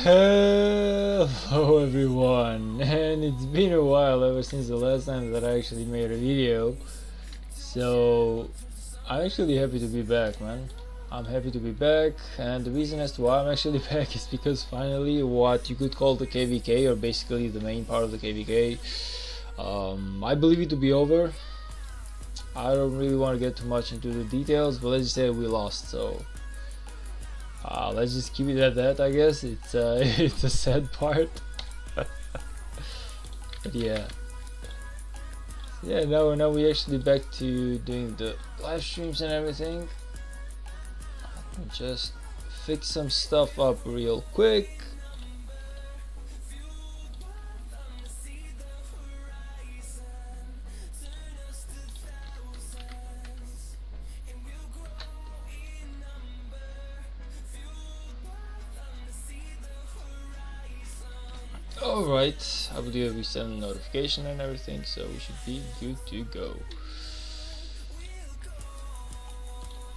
Hello everyone, and it's been a while ever since the last time that I actually made a video, so I'm actually happy to be back, man. I'm happy to be back, and the reason as to why I'm actually back is because finally what you could call the KVK, or basically the main part of the KVK, I believe it to be over. I don't really want to get too much into the details, but let's just say we lost, so let's just keep it at that. I guess it's it's a sad part. But yeah, now we actually back to doing the live streams and everything. Just fix some stuff up real quick. Alright, I believe we sent a notification and everything, so we should be good to go.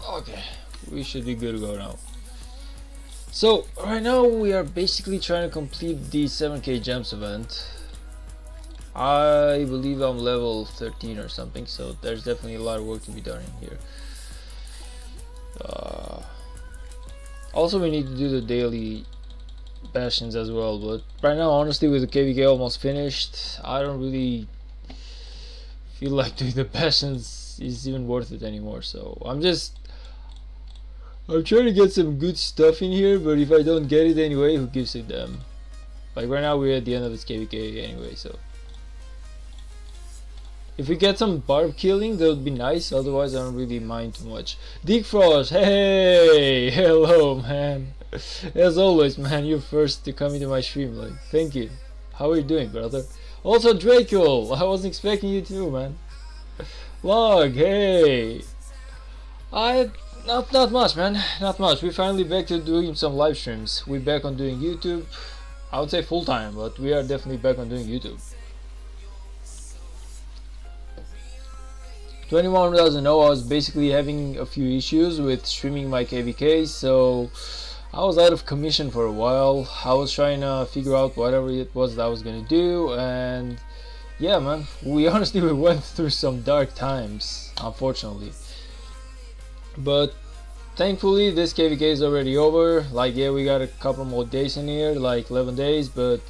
Okay, we should be good to go now. So, right now we are basically trying to complete the 7k gems event. I believe I'm level 13 or something, so there's definitely a lot of work to be done in here. Also, we need to do the daily bastions as well, but right now, honestly, with the KVK almost finished, I don't really feel like doing the bastions is even worth it anymore. So I'm trying to get some good stuff in here, but if I don't get it anyway, who gives a damn? Like right now we're at the end of this KVK anyway, so if we get some barb killing, that would be nice. Otherwise, I don't really mind too much. Dick Frost, hey, hello, man. As always, man, you're first to come into my stream. Like, thank you. How are you doing, brother? Also, Draco, I wasn't expecting you to, man. Log, hey. Not much, man. Not much. We're finally back to doing some live streams. We're back on doing YouTube. I would say full time, but we are definitely back on doing YouTube. To anyone who doesn't know, I was basically having a few issues with streaming my KVK, so I was out of commission for a while. I was trying to figure out whatever it was that I was gonna do, and yeah, man, we went through some dark times, unfortunately. But thankfully, this KVK is already over. Like, yeah, we got a couple more days in here, like 11 days, but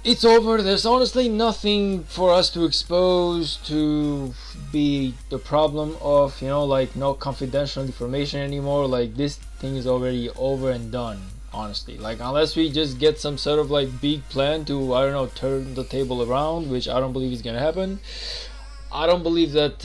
it's over. There's honestly nothing for us to expose to be the problem of, you know, like no confidential information anymore. Like, this thing is already over and done, honestly. Like, unless we just get some sort of like big plan to, I don't know, turn the table around, which I don't believe is gonna happen. I don't believe that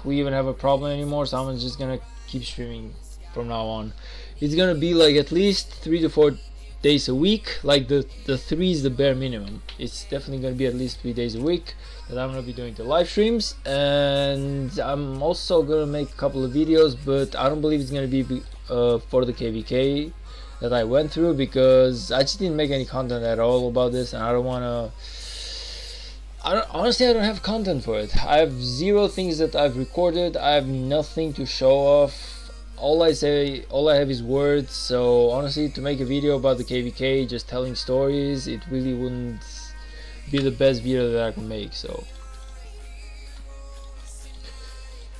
we even have a problem anymore, so I'm just gonna keep streaming from now on. It's gonna be like at least 3 to 4 days a week. Like the 3 is the bare minimum. It's definitely gonna be at least 3 days a week that I'm gonna be doing the live streams, and I'm also gonna make a couple of videos, but I don't believe it's gonna be for the KVK that I went through, because I just didn't make any content at all about this, and I don't wanna. Honestly, I don't have content for it. I have 0 things that I've recorded. I have nothing to show off. All I have is words. So honestly, to make a video about the KVK, just telling stories, it really wouldn't be the best video that I can make. So,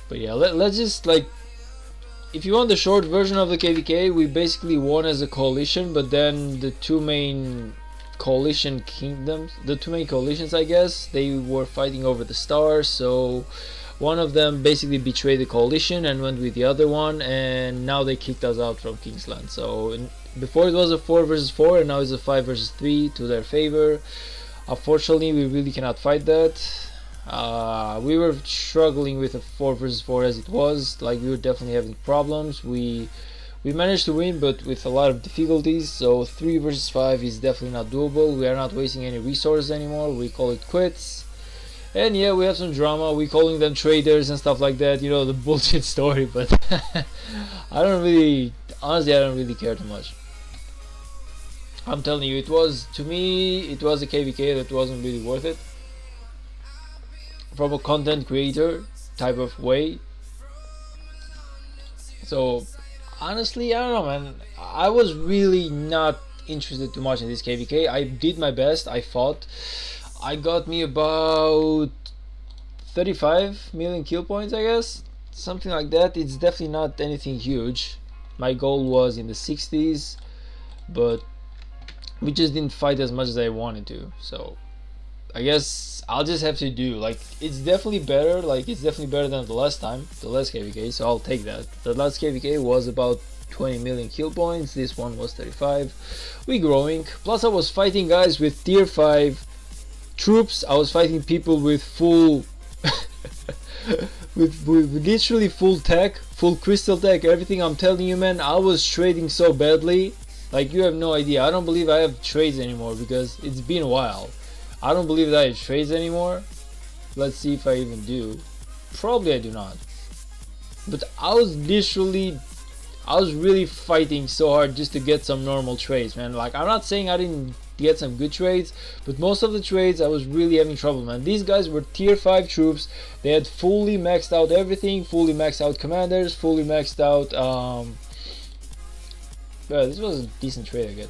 but yeah, let's just like, if you want the short version of the KVK, we basically won as a coalition, but then the two main coalitions, I guess, they were fighting over the stars, so one of them basically betrayed the coalition and went with the other one, and now they kicked us out from Kingsland. So before it was a 4 versus 4, and now it's a 5 versus 3 to their favor. Unfortunately, we really cannot fight that. We were struggling with a 4 versus 4 as it was. Like, we were definitely having problems. We managed to win, but with a lot of difficulties, so 3 versus 5 is definitely not doable. We are not wasting any resources anymore. We call it quits. And yeah, we have some drama. We calling them traitors and stuff like that. You know, the bullshit story, but honestly, I don't really care too much. I'm telling you, to me, it was a KVK that wasn't really worth it. From a content creator type of way. So honestly, I don't know, man. I was really not interested too much in this KVK. I did my best. I fought. I got me about 35 million kill points, I guess, something like that. It's definitely not anything huge. My goal was in the 60s, but we just didn't fight as much as I wanted to. So I guess I'll just have to do, like, it's definitely better. Like, it's definitely better than the last time, the last KVK. So I'll take that. The last KVK was about 20 million kill points. This one was 35. We growing. Plus I was fighting guys with tier 5 troops. I was fighting people with full with literally full tech, full crystal tech, everything. I'm telling you, man, I was trading so badly, like, you have no idea. I don't believe I have trades anymore because it's been a while. I don't believe that I have trades anymore. Let's see if I even do. Probably I do not. But I was really fighting so hard just to get some normal trades, man. Like, I'm not saying I didn't get some good trades, but most of the trades I was really having trouble, man. These guys were tier 5 troops. They had fully maxed out everything, fully maxed out commanders, fully maxed out well, this was a decent trade, I guess.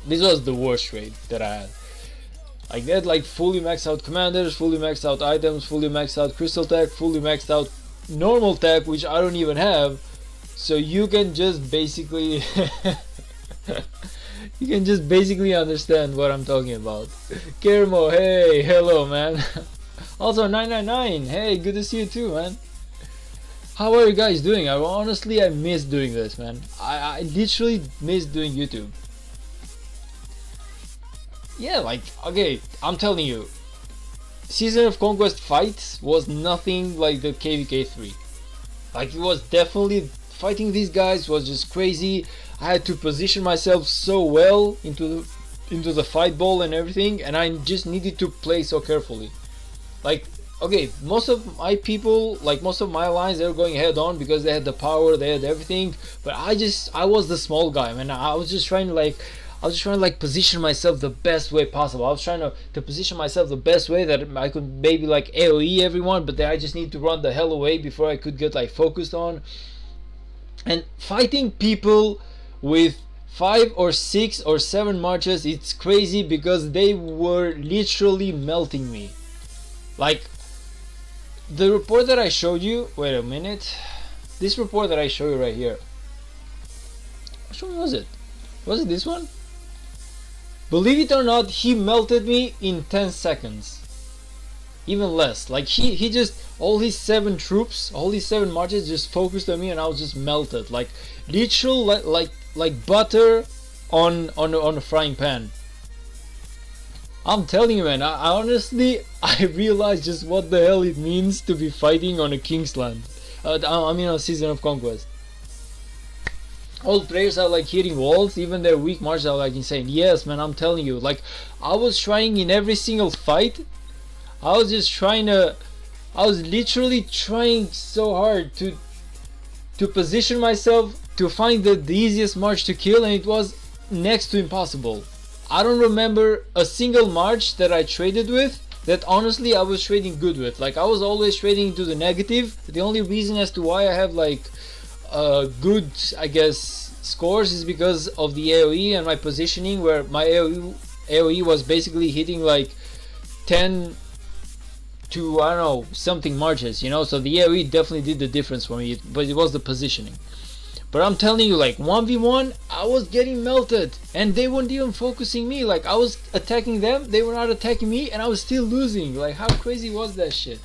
This was the worst trade that I had. Like, they had like fully maxed out commanders, fully maxed out items, fully maxed out crystal tech, fully maxed out normal tech, which I don't even have. So you can just basically you can just basically understand what I'm talking about. Kermo, hey, hello, man. Also 999, hey, good to see you too, man. How are you guys doing? I miss doing this, man. I literally miss doing YouTube. Yeah, like, okay, I'm telling you, Season of Conquest fights was nothing like the KVK 3. Like, it was definitely, fighting these guys was just crazy. I had to position myself so well into the fight ball and everything, and I just needed to play so carefully. Like, okay, most of my people, like most of my lines, they were going head on because they had the power, they had everything, but I was the small guy, man. I was just trying to position myself the best way possible. I was trying to position myself the best way that I could maybe like AoE everyone, but then I just need to run the hell away before I could get like focused on. And fighting people with 5 or 6 or 7 marches, it's crazy because they were literally melting me. Like, the report that I showed you, wait a minute, this report that I show you right here, which one was it? Was it this one? Believe it or not, he melted me in 10 seconds. Even less. Like, he just, all his 7 troops, all his 7 marches just focused on me and I was just melted. Like, literal, like butter on a frying pan. I'm telling you, man, I honestly, I realized just what the hell it means to be fighting on a Kingsland. I mean, on Season of Conquest. All players are like hitting walls, even their weak marches are like insane. Yes, man, I'm telling you, like, I was trying in every single fight. I was literally trying so hard to position myself to find the easiest march to kill, and it was next to impossible. I don't remember a single march that I traded with that honestly I was trading good with. Like, I was always trading into the negative. The only reason as to why I have like good, I guess, scores is because of the AoE and my positioning, where my AoE was basically hitting like 10 to, I don't know, something marches, you know. So the AoE definitely did the difference for me, but it was the positioning. But I'm telling you, like, 1v1, I was getting melted, and they weren't even focusing me. Like, I was attacking them, they were not attacking me, and I was still losing. Like, how crazy was that shit?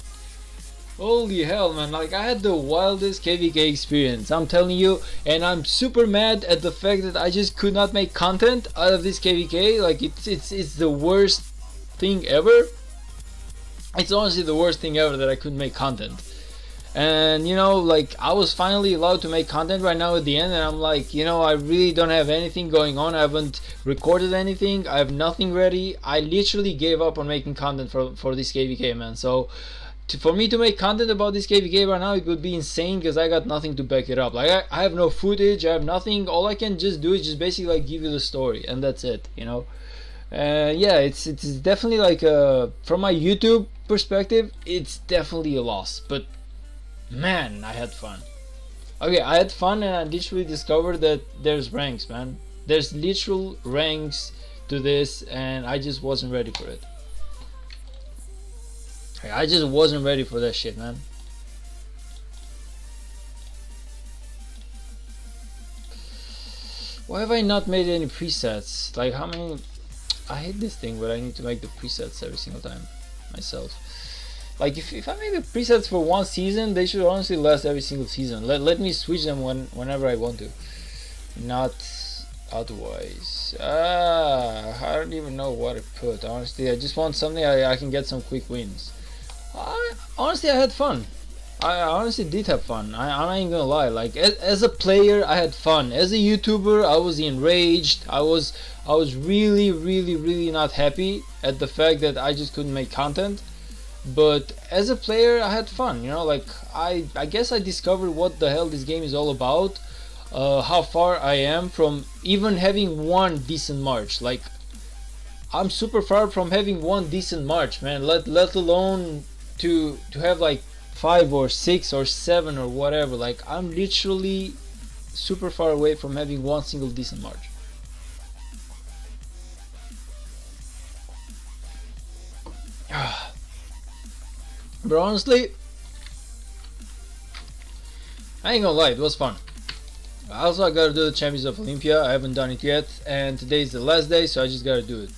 Holy hell, man. Like, I had the wildest KVK experience, I'm telling you, and I'm super mad at the fact that I just could not make content out of this KVK. Like, it's the worst thing ever. It's honestly the worst thing ever that I couldn't make content. And, you know, like, I was finally allowed to make content right now at the end, and I'm like, you know, I really don't have anything going on. I haven't recorded anything, I have nothing ready. I literally gave up on making content for this KVK, man. So for me to make content about this KVK right now, it would be insane because I got nothing to back it up. Like, I have no footage, I have nothing. All I can just do is just basically like give you the story, and that's it, you know. Yeah, it's definitely like from my YouTube perspective, it's definitely a loss, but man, I had fun. Okay, I had fun and I literally discovered that there's ranks, man. There's literal ranks to this, and I just wasn't ready for it. I just wasn't ready for that shit, man. Why have I not made any presets? Like, how many? I hate this thing, but I need to make the presets every single time myself. Like, if I make the presets for one season, they should honestly last every single season. Let me switch them whenever I want to, not otherwise. I don't even know what to put. Honestly, I just want something I can get some quick wins. Honestly, I had fun. I honestly did have fun. I ain't gonna lie. Like, as a player, I had fun. As a YouTuber, I was enraged. I was really not happy at the fact that I just couldn't make content. But as a player, I had fun. You know, like, I guess I discovered what the hell this game is all about. How far I am from even having one decent March. Like, I'm super far from having one decent March, man. Let alone to have like 5 or 6 or 7 or whatever. Like, I'm literally super far away from having one single decent March. But honestly, I ain't gonna lie, it was fun. Also, I gotta do the Champions of Olympia. I haven't done it yet, and today's the last day, so I just gotta do it.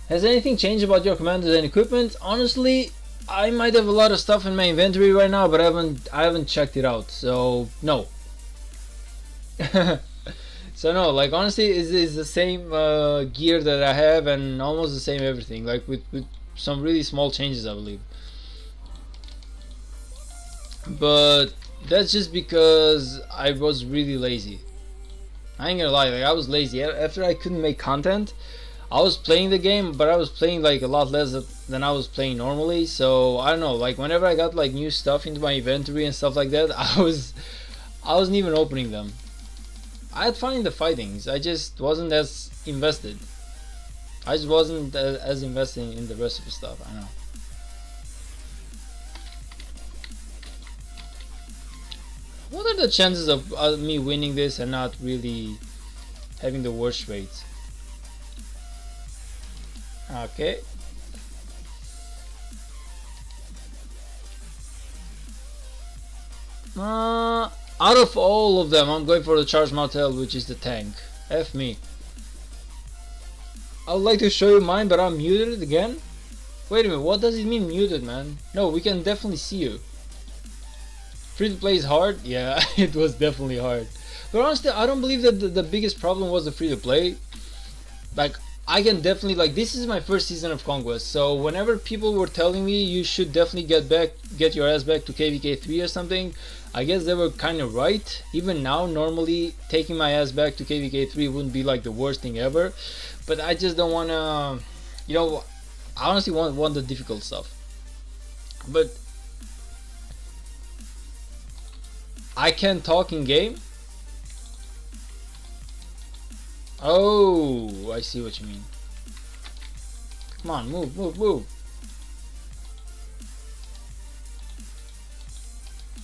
Has anything changed about your commanders and equipment? Honestly, I might have a lot of stuff in my inventory right now, but I haven't checked it out, so no. So no, like, honestly, it's the same gear that I have, and almost the same everything, like with some really small changes, I believe. But that's just because I was really lazy. I ain't gonna lie, like, I was lazy. After I couldn't make content, I was playing the game, but I was playing like a lot less than I was playing normally. So I don't know, like, whenever I got like new stuff into my inventory and stuff like that, I wasn't even opening them. I had fun in the fightings. I just wasn't as invested. I just wasn't as invested in the rest of the stuff. I know. What are the chances of me winning this and not really having the worst rates? Okay. Out of all of them, I'm going for the Charge Martel, which is the tank. F me. I would like to show you mine, but I'm muted again? Wait a minute, what does it mean muted, man? No, we can definitely see you. Free to play is hard? Yeah, it was definitely hard. But honestly, I don't believe that the biggest problem was the free to play. Like, I can definitely, like, this is my first season of Conquest, so whenever people were telling me you should definitely get your ass back to KVK 3 or something, I guess they were kind of right. Even now, normally taking my ass back to KVK 3 wouldn't be like the worst thing ever, but I just don't want to, you know, I honestly want the difficult stuff. But I can talk in game. Oh, I see what you mean. Come on, move.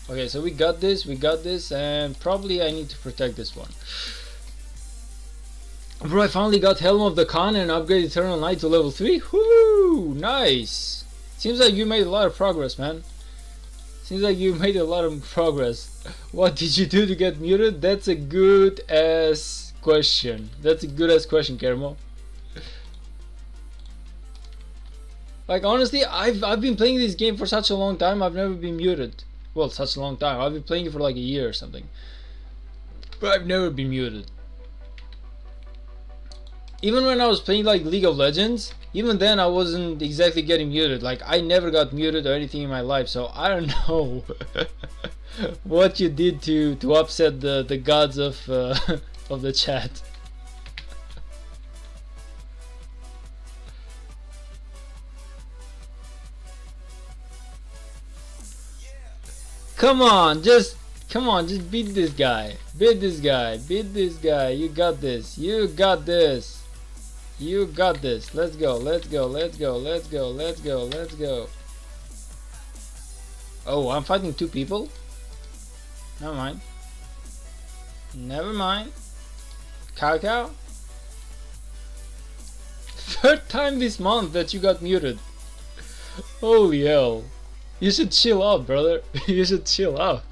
Okay, so we got this, and probably I need to protect this one. Bro, I finally got Helm of the Khan and upgraded Eternal Knight to level 3. Whoo, nice. Seems like you made a lot of progress, man. Seems like you made a lot of progress. What did you do to get muted? That's a good ass question. That's a good ass question, Kermo. Like, honestly, I've been playing this game for such a long time. I've never been muted. Well, such a long time. I've been playing it for like a year or something, but I've never been muted. Even when I was playing like League of Legends, even then I wasn't exactly getting muted. Like, I never got muted or anything in my life, so I don't know what you did to upset the gods of of the chat. Come on, just beat this guy. Beat this guy. You got this. You got this. Let's go. Oh, I'm fighting two people? Never mind. Never mind. Cow cow? Third time this month that you got muted. Holy hell. You should chill out, brother. You should chill out.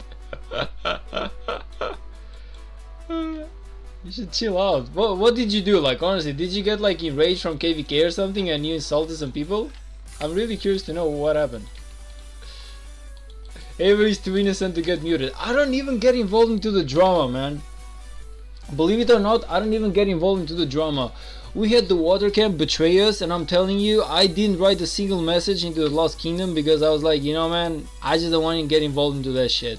You should chill out. What did you do? Like, honestly, did you get like enraged from KVK or something and you insulted some people? I'm really curious to know what happened. Avery's too innocent to get muted. I don't even get involved into the drama, man. Believe it or not, I don't even get involved into the drama. We had the water camp betray us, and I'm telling you, I didn't write a single message into the Lost Kingdom because I was like, you know, man, I just don't want to get involved into that shit.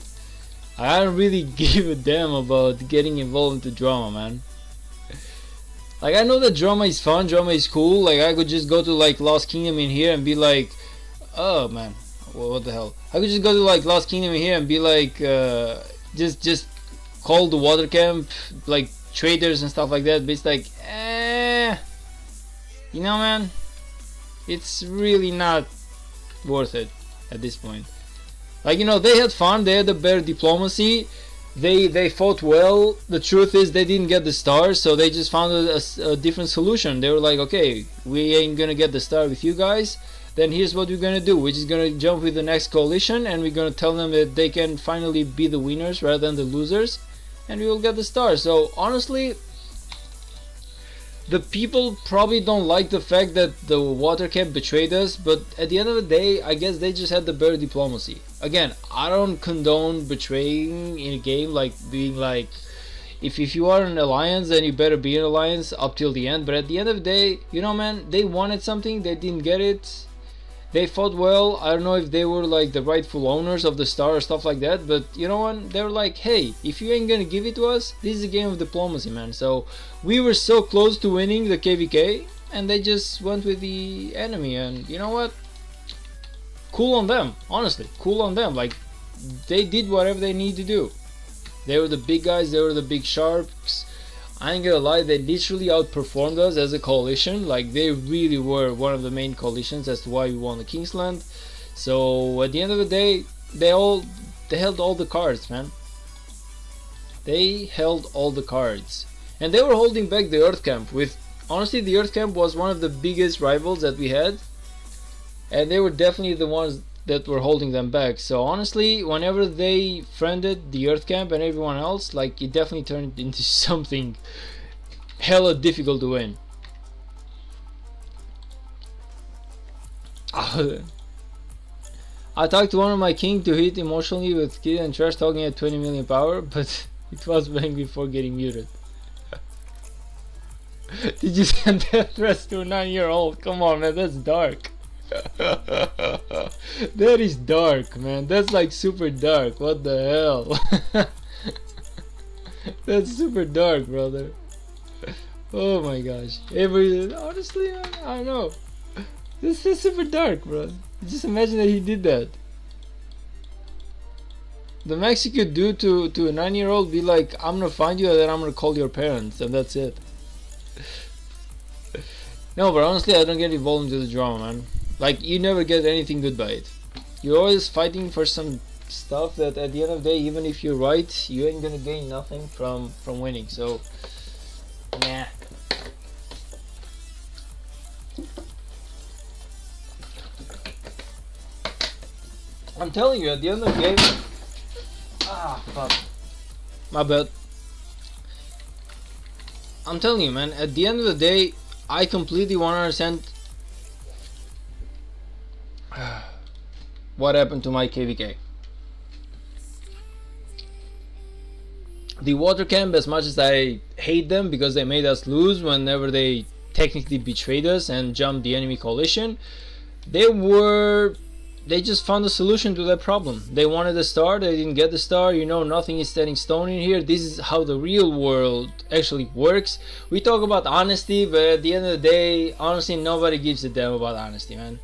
I don't really give a damn about getting involved into drama, man. Like, I know that drama is fun, drama is cool. Like, I could just go to like Lost Kingdom in here and be like, oh man, what the hell? I could just go to like Lost Kingdom in here and be like, just call the water camp, like traders and stuff like that. But it's like, you know, man, it's really not worth it at this point. Like, you know, they had fun, they had a better diplomacy, they fought well. The truth is they didn't get the star, so they just found a different solution. They were like, okay, we ain't gonna get the star with you guys, then here's what we're gonna do. We're just gonna jump with the next coalition and we're gonna tell them that they can finally be the winners rather than the losers, and we will get the star. So honestly, the people probably don't like the fact that the water camp betrayed us, but at the end of the day, I guess they just had the better diplomacy. Again, I don't condone betraying in a game, like being like, if you are an alliance, then you better be an alliance up till the end. But at the end of the day, you know, man, they wanted something, they didn't get it. They fought well. I don't know if they were like the rightful owners of the star or stuff like that, but you know what, they were like, hey, if you ain't gonna give it to us, this is a game of diplomacy, man. So we were so close to winning the KVK, and they just went with the enemy. And you know what, cool on them, honestly, cool on them. Like, they did whatever they need to do. They were the big guys, they were the big sharks. I ain't gonna lie, they literally outperformed us as a coalition. Like, they really were one of the main coalitions as to why we won the Kingsland. So at the end of the day, they held all the cards, man. They held all the cards, and they were holding back the Earth Camp. With honestly, the Earth Camp was one of the biggest rivals that we had, and they were definitely the ones that were holding them back. So honestly, whenever they friended the Earth Camp and everyone else, like, it definitely turned into something hella difficult to win. I talked to one of my king to hit emotionally with kid and trash talking at 20 million power, but it was bang before getting muted. Did you send death threats to a 9-year-old? Come on, man, that's dark. That is dark, man. That's like super dark. What the hell? That's super dark, brother. Oh my gosh. Honestly, I don't know. This is super dark, bro. Just imagine that he did that. The max you could do to a 9-year-old, be like, I'm gonna find you and then I'm gonna call your parents, and that's it. No, but honestly, I don't get involved into the drama, man. Like, you never get anything good by it. You're always fighting for some stuff that at the end of the day, even if you're right, you ain't gonna gain nothing from winning. So, nah. I'm telling you, at the end of the game, fuck, my bad. I'm telling you, man, at the end of the day, I completely 100% what happened to my KVK. The water camp, as much as I hate them because they made us lose whenever they technically betrayed us and jumped the enemy coalition, they just found a solution to that problem. They wanted a star, they didn't get the star. You know, nothing is set in stone in here. This is how the real world actually works. We talk about honesty, but at the end of the day, honestly, nobody gives a damn about honesty, man.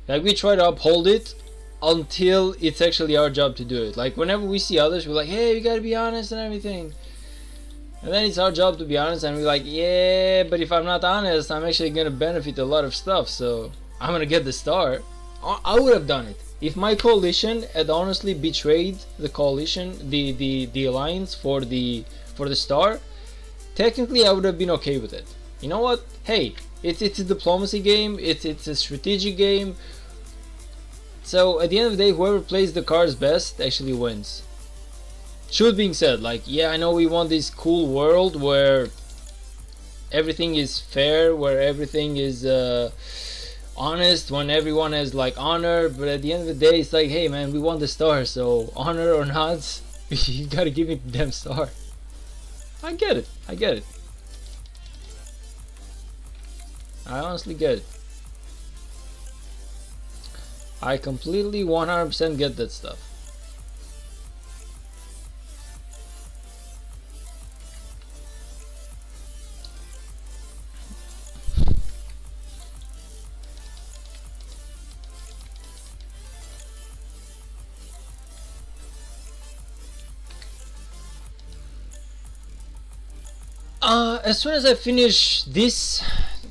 Like, we try to uphold it until it's actually our job to do it. Like, whenever we see others, we're like, hey, we gotta be honest and everything. And then it's our job to be honest, and we're like, yeah, but if I'm not honest, I'm actually gonna benefit a lot of stuff, so I'm gonna get the star. I would have done it. if my coalition had honestly betrayed the coalition, the alliance for the star, technically I would have been okay with it. You know what? Hey, it's a diplomacy game. It's a strategic game. So at the end of the day, whoever plays the cards best actually wins. Truth being said, like, yeah, I know we want this cool world where everything is fair, where everything is honest, when everyone has like honor, but at the end of the day, it's like, hey man, we want the star, so honor or not, you gotta give me the damn star. I get it. I honestly get it. I completely 100% get that stuff. As soon as I finish this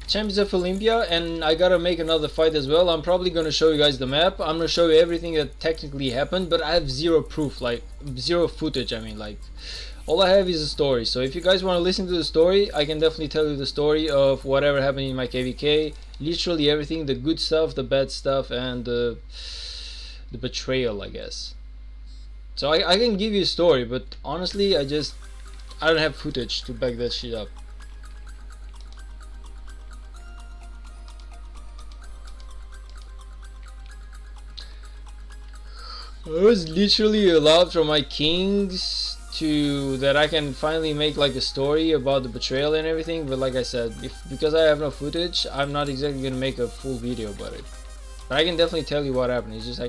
Champions of Olympia and I gotta make another fight as well, I'm probably gonna show you guys the map. I'm gonna show you everything that technically happened, but I have zero proof, like zero footage. I mean, like, all I have is a story. So if you guys want to listen to the story, I can definitely tell you the story of whatever happened in my KVK. Literally everything, the good stuff, the bad stuff, and the betrayal, I guess. So I can give you a story, but honestly, I don't have footage to back that shit up. I was literally allowed from my kings to that I can finally make like a story about the betrayal and everything, but like I said, because I have no footage, I'm not exactly gonna make a full video about it. But I can definitely tell you what happened. It's just I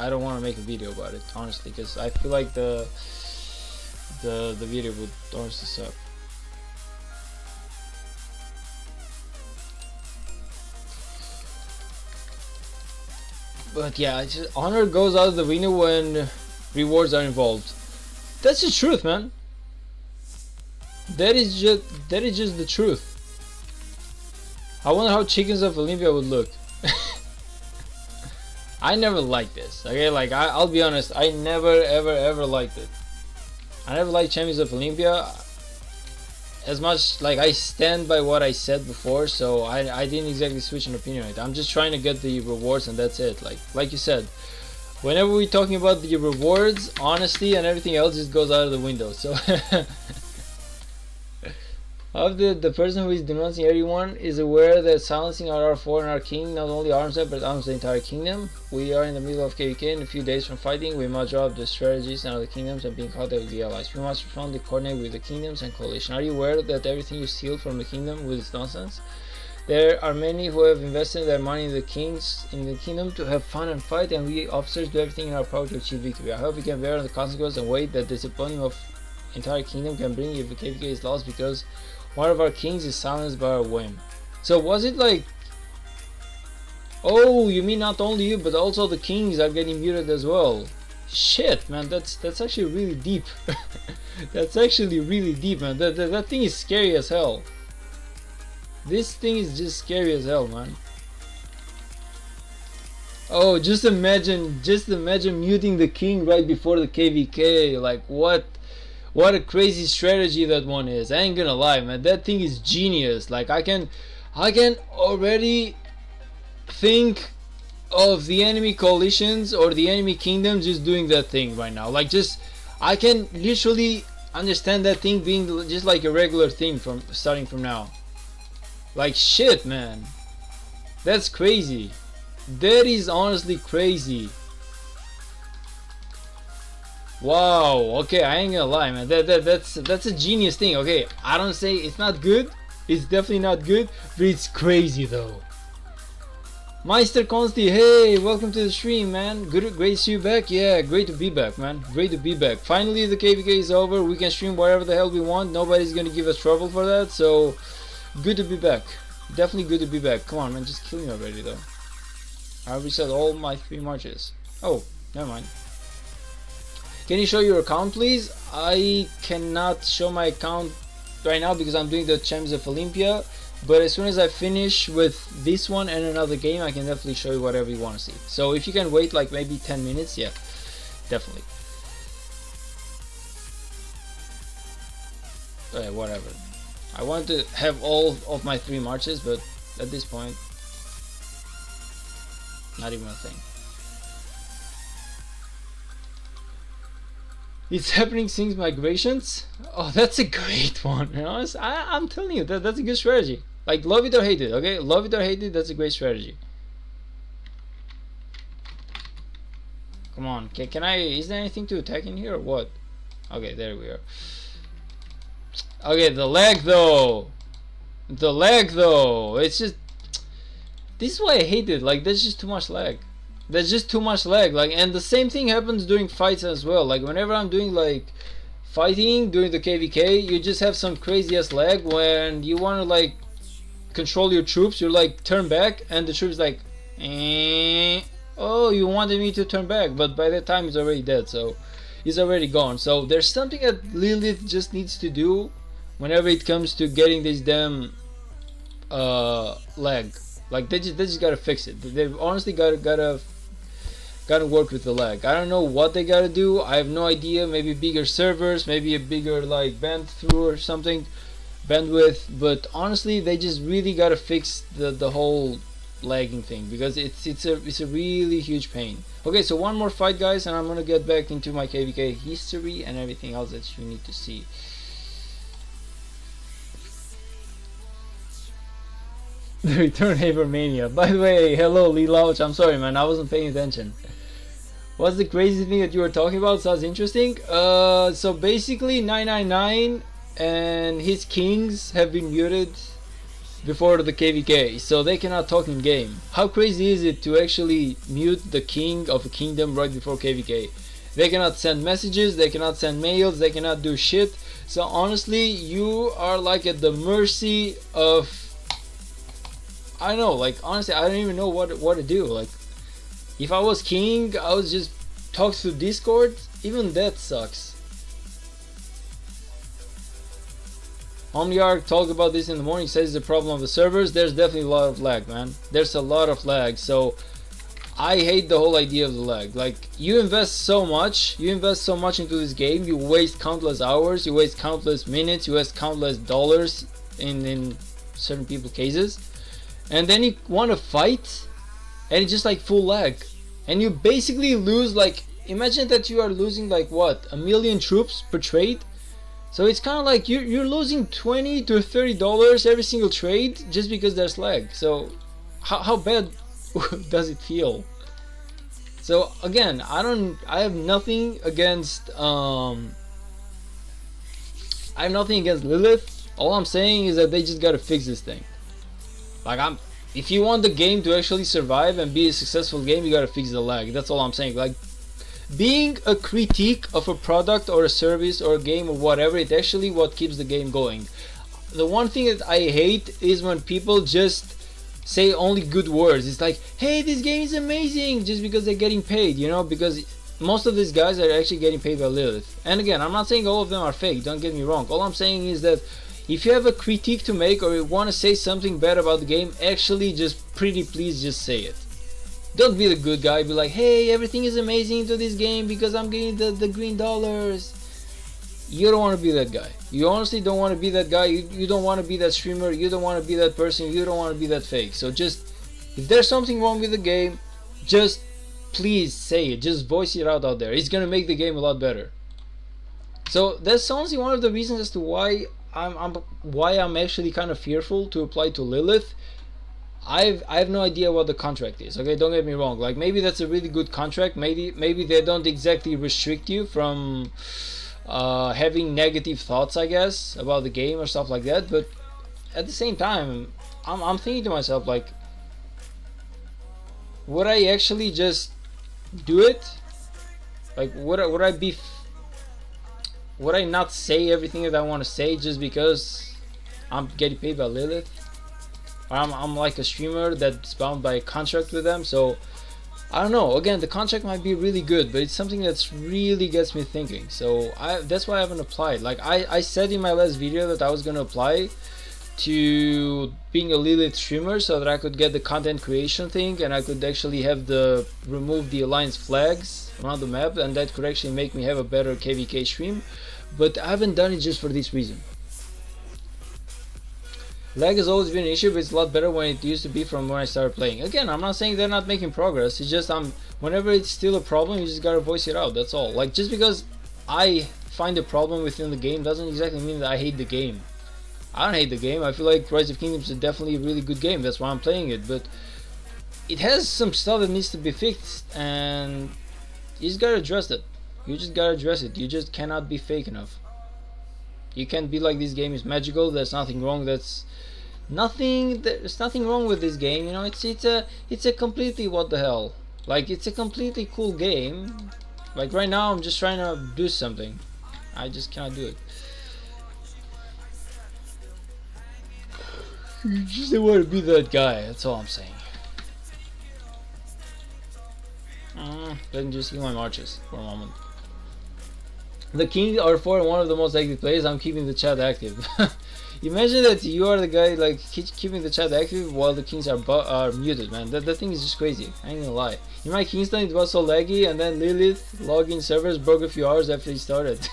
don't want to make a video about it, honestly, because I feel like the video would honestly suck. But yeah, honor goes out of the window when rewards are involved. That's the truth, man. That is just the truth. I wonder how Chickens of Olympia would look. I never liked this. Okay, like I'll be honest, I never ever liked it. I never liked Champions of Olympia as much. Like, I stand by what I said before, so I didn't exactly switch an opinion on it. I'm just trying to get the rewards and that's it. Like you said, whenever we're talking about the rewards, honesty and everything else just goes out of the window. So of the person who is denouncing everyone is aware that silencing our R4 and our king not only harms them but harms the entire kingdom. We are in the middle of KVK and a few days from fighting. We must drop the strategies and other kingdoms and being caught with the allies. We must respond and coordinate with the kingdoms and coalition. Are you aware that everything you steal from the kingdom with its nonsense? There are many who have invested their money in the kingdom to have fun and fight, and we officers do everything in our power to achieve victory. I hope we can bear the consequences and wait that disappointing of entire kingdom can bring if the KVK is lost because one of our kings is silenced by our whim. So was it like, oh, you mean not only you but also the kings are getting muted as well? Shit, man, that's actually really deep. That's actually really deep, man. That thing is scary as hell. This thing is just scary as hell, man. Oh, just imagine muting the king right before the KVK. Like, what a crazy strategy that one is. I ain't gonna lie, man. That thing is genius. Like, I can already think of the enemy coalitions or the enemy kingdoms just doing that thing right now. Like, I can literally understand that thing being just like a regular thing from starting from now. Like, shit, man. That's crazy. That is honestly crazy. Wow, okay, I ain't gonna lie, man. That's a genius thing. Okay, I don't say it's not good. It's definitely not good, but it's crazy though. Meister Consti, hey, welcome to the stream, man. Great to see you back. Yeah, great to be back, man. Great to be back. Finally, the KVK is over. We can stream whatever the hell we want. Nobody's gonna give us trouble for that. So, good to be back. Definitely good to be back. Come on, man, just kill me already though. I reset all my 3 marches. Oh, never mind. Can you show your account, please? I cannot show my account right now because I'm doing the Champions of Olympia. but as soon as I finish with this one and another game, I can definitely show you whatever you want to see. So if you can wait like maybe 10 minutes, yeah, definitely. Whatever. I want to have all of my 3 marches, but at this point, not even a thing. It's happening since migrations. Oh, that's a great one. You know, I'm telling you that's a good strategy. Like, love it or hate it, okay? Love it or hate it, that's a great strategy. Come on, can I? Is there anything to attack in here or what? Okay, there we are. Okay, the lag though. The lag though. It's just. This is why I hate it. Like, there's just too much lag. There's just too much lag. Like, and the same thing happens during fights as well. Like, whenever I'm doing like fighting during the KVK, you just have some crazy ass lag when you want to like control your troops. You're like turn back, and the troops like, oh, you wanted me to turn back, but by that time he's already dead. So he's already gone. So there's something that Lilith just needs to do whenever it comes to getting this damn lag. Like, they just gotta fix it. They've honestly gotta work with the lag. I don't know what they gotta do. I have no idea. Maybe bigger servers, maybe a bigger like bandwidth or something, bandwidth. But honestly, they just really gotta fix the whole lagging thing, because it's a really huge pain. Okay, so one more fight, guys, and I'm gonna get back into my KVK history and everything else that you need to see. The return Havermania. By the way, hello Lee Lauch. I'm sorry, man, I wasn't paying attention. What's the crazy thing that you were talking about? Sounds interesting. So basically 999 and his kings have been muted before the KVK, so they cannot talk in game. How crazy is it to actually mute the king of a kingdom right before KVK? They cannot send messages, they cannot send mails, they cannot do shit. So honestly, you are like at the mercy of, I don't know, like honestly I don't even know what to do. Like, if I was king, I would just talk through Discord. Even that sucks. Omniarch talked about this in the morning, says it's a problem of the servers. There's definitely a lot of lag, man. There's a lot of lag. So I hate the whole idea of the lag. Like, you invest so much into this game, you waste countless hours, you waste countless minutes, you waste countless dollars in certain people's cases, and then you want to fight and it's just like full lag, and you basically lose, like, imagine that you are losing like what, 1 million troops per trade. So it's kind of like you're losing $20 to $30 every single trade just because there's lag. So how bad does it feel? So again, I have nothing against Lilith. All I'm saying is that they just gotta fix this thing. Like, if you want the game to actually survive and be a successful game, you gotta fix the lag. That's all I'm saying. Like, being a critique of a product or a service or a game or whatever, it's actually what keeps the game going. The one thing that I hate is when people just say only good words. It's like, hey, this game is amazing, just because they're getting paid, you know, because most of these guys are actually getting paid by Lilith. And again, I'm not saying all of them are fake, don't get me wrong. All I'm saying is that if you have a critique to make or you want to say something bad about the game, actually just pretty please just say it. Don't be the good guy, be like, hey, everything is amazing to this game because I'm getting the green dollars. You don't want to be that guy. You honestly don't want to be that guy. You don't want to be that streamer. You don't want to be that person. You don't want to be that fake. So just, if there's something wrong with the game, just please say it. Just voice it out there. It's going to make the game a lot better. So that's honestly one of the reasons as to why I'm actually kind of fearful to apply to Lilith. I have no idea what the contract is. Okay, don't get me wrong. Like, maybe that's a really good contract. Maybe they don't exactly restrict you from having negative thoughts, I guess, about the game or stuff like that. But at the same time, I'm thinking to myself, like, would I actually just do it? Like, would I not say everything that I want to say just because I'm getting paid by Lilith? I'm like a streamer that's bound by a contract with them. So I don't know. Again, the contract might be really good, but it's something that's really gets me thinking. So that's why I haven't applied. Like, I said in my last video that I was gonna apply, to being a Lilith streamer so that I could get the content creation thing and I could actually have the remove the alliance flags around the map, and that could actually make me have a better KVK stream, but I haven't done it just for this reason. Lag has always been an issue, but it's a lot better when it used to be from when I started playing. Again, I'm not saying they're not making progress, it's just whenever it's still a problem, you just gotta voice it out, that's all. Like, just because I find a problem within the game doesn't exactly mean that I hate the game. I don't hate the game. I feel like Rise of Kingdoms is definitely a really good game, that's why I'm playing it, but it has some stuff that needs to be fixed, and you just gotta address it. You just gotta address it. You just cannot be fake enough. You can't be like, this game is magical, there's nothing wrong, there's nothing wrong with this game, you know. It's a completely, what the hell, like, it's a completely cool game. Like, right now I'm just trying to do something, I just cannot do it. You just don't want to be that guy, that's all I'm saying. Let me just heal my marches for a moment. The King R4 one of the most active players. I'm keeping the chat active. Imagine that you are the guy like keeping the chat active while the Kings are muted, man. That thing is just crazy. I ain't gonna lie. In my Kingston it was so laggy, and then Lilith login servers broke a few hours after it started.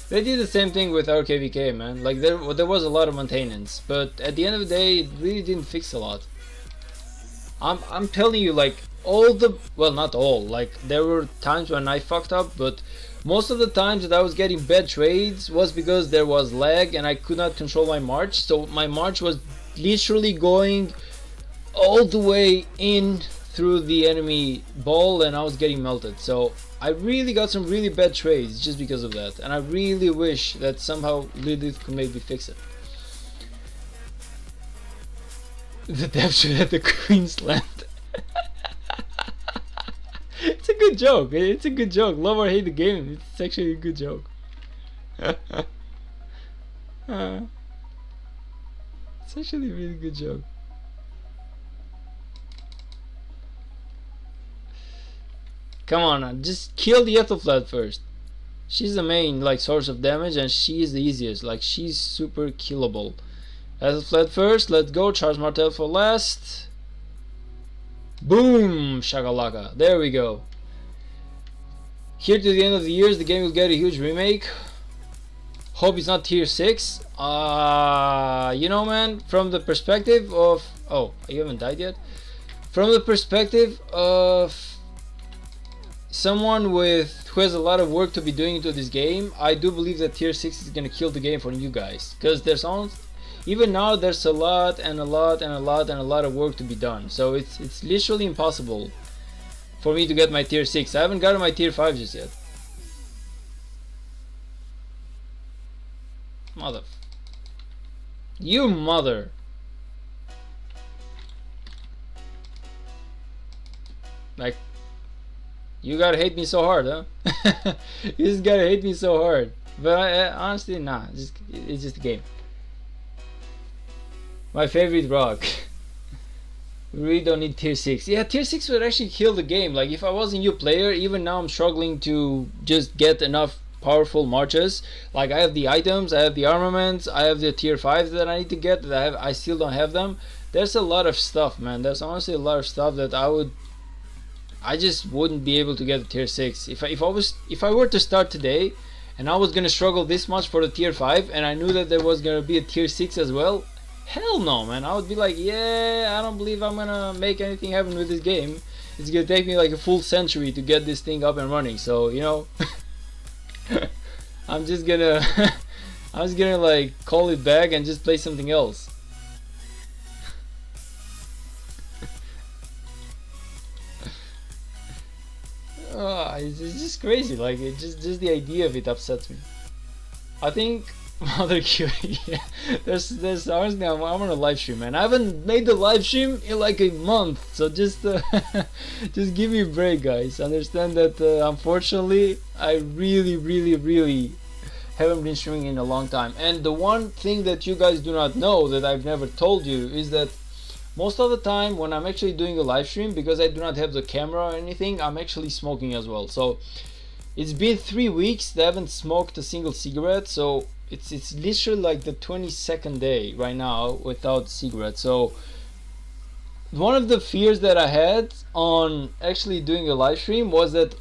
They did the same thing with our KVK, man. Like, there was a lot of maintenance, but at the end of the day, it really didn't fix a lot. I'm telling you, like, well, not all, like, there were times when I fucked up, but most of the times that I was getting bad trades was because there was lag and I could not control my march. So my march was literally going all the way in through the enemy ball and I was getting melted. So I really got some really bad trades just because of that, and I really wish that somehow Lilith could maybe fix it. The dev should have the Queensland. It's a good joke. It's a good joke. Love or hate the game, it's actually a good joke. It's actually a really good joke. Come on, just kill the Ethelflaed first. She's the main like source of damage, and she is the easiest. Like, she's super killable. Ethelflaed first. Let's go. Charge Martel for last. Boom! Shakalaka. There we go. Here to the end of the years, the game will get a huge remake. Hope it's not tier 6. You know, man, from the perspective of... Oh, you haven't died yet? From the perspective of someone who has a lot of work to be doing into this game, I do believe that tier 6 is gonna kill the game for you guys. Because even now there's a lot of work to be done. So it's literally impossible for me to get my tier 6. I haven't gotten my tier 5 just yet. Mother. You mother. Like, you gotta hate me so hard, huh? You just gotta hate me so hard. But I honestly, nah, it's just a game. My favorite rock. We really don't need tier 6. Yeah, tier 6 would actually kill the game. Like, if I was a new player, even now I'm struggling to just get enough powerful marches. Like, I have the items, I have the armaments, I have the tier 5 that I need to get that I still don't have them. There's a lot of stuff, man. There's honestly a lot of stuff that I just wouldn't be able to get a tier 6. If I were to start today and I was gonna struggle this much for the tier 5 and I knew that there was gonna be a tier 6 as well, hell no, man. I would be like, yeah, I don't believe I'm gonna make anything happen with this game. It's gonna take me like a full century to get this thing up and running. So, you know, I'm just gonna like call it back and just play something else. Oh, it's just crazy. Like, it just the idea of it upsets me. I think Mother Q. Yeah, there's honestly, I'm on a live stream, man. I haven't made the live stream in like a month, so just just give me a break, guys. Understand that unfortunately I really haven't been streaming in a long time. And the one thing that you guys do not know that I've never told you is that most of the time when I'm actually doing a live stream, because I do not have the camera or anything, I'm actually smoking as well. So it's been 3 weeks that I haven't smoked a single cigarette. So it's literally like the 22nd day right now without cigarettes. So one of the fears that I had on actually doing a live stream was that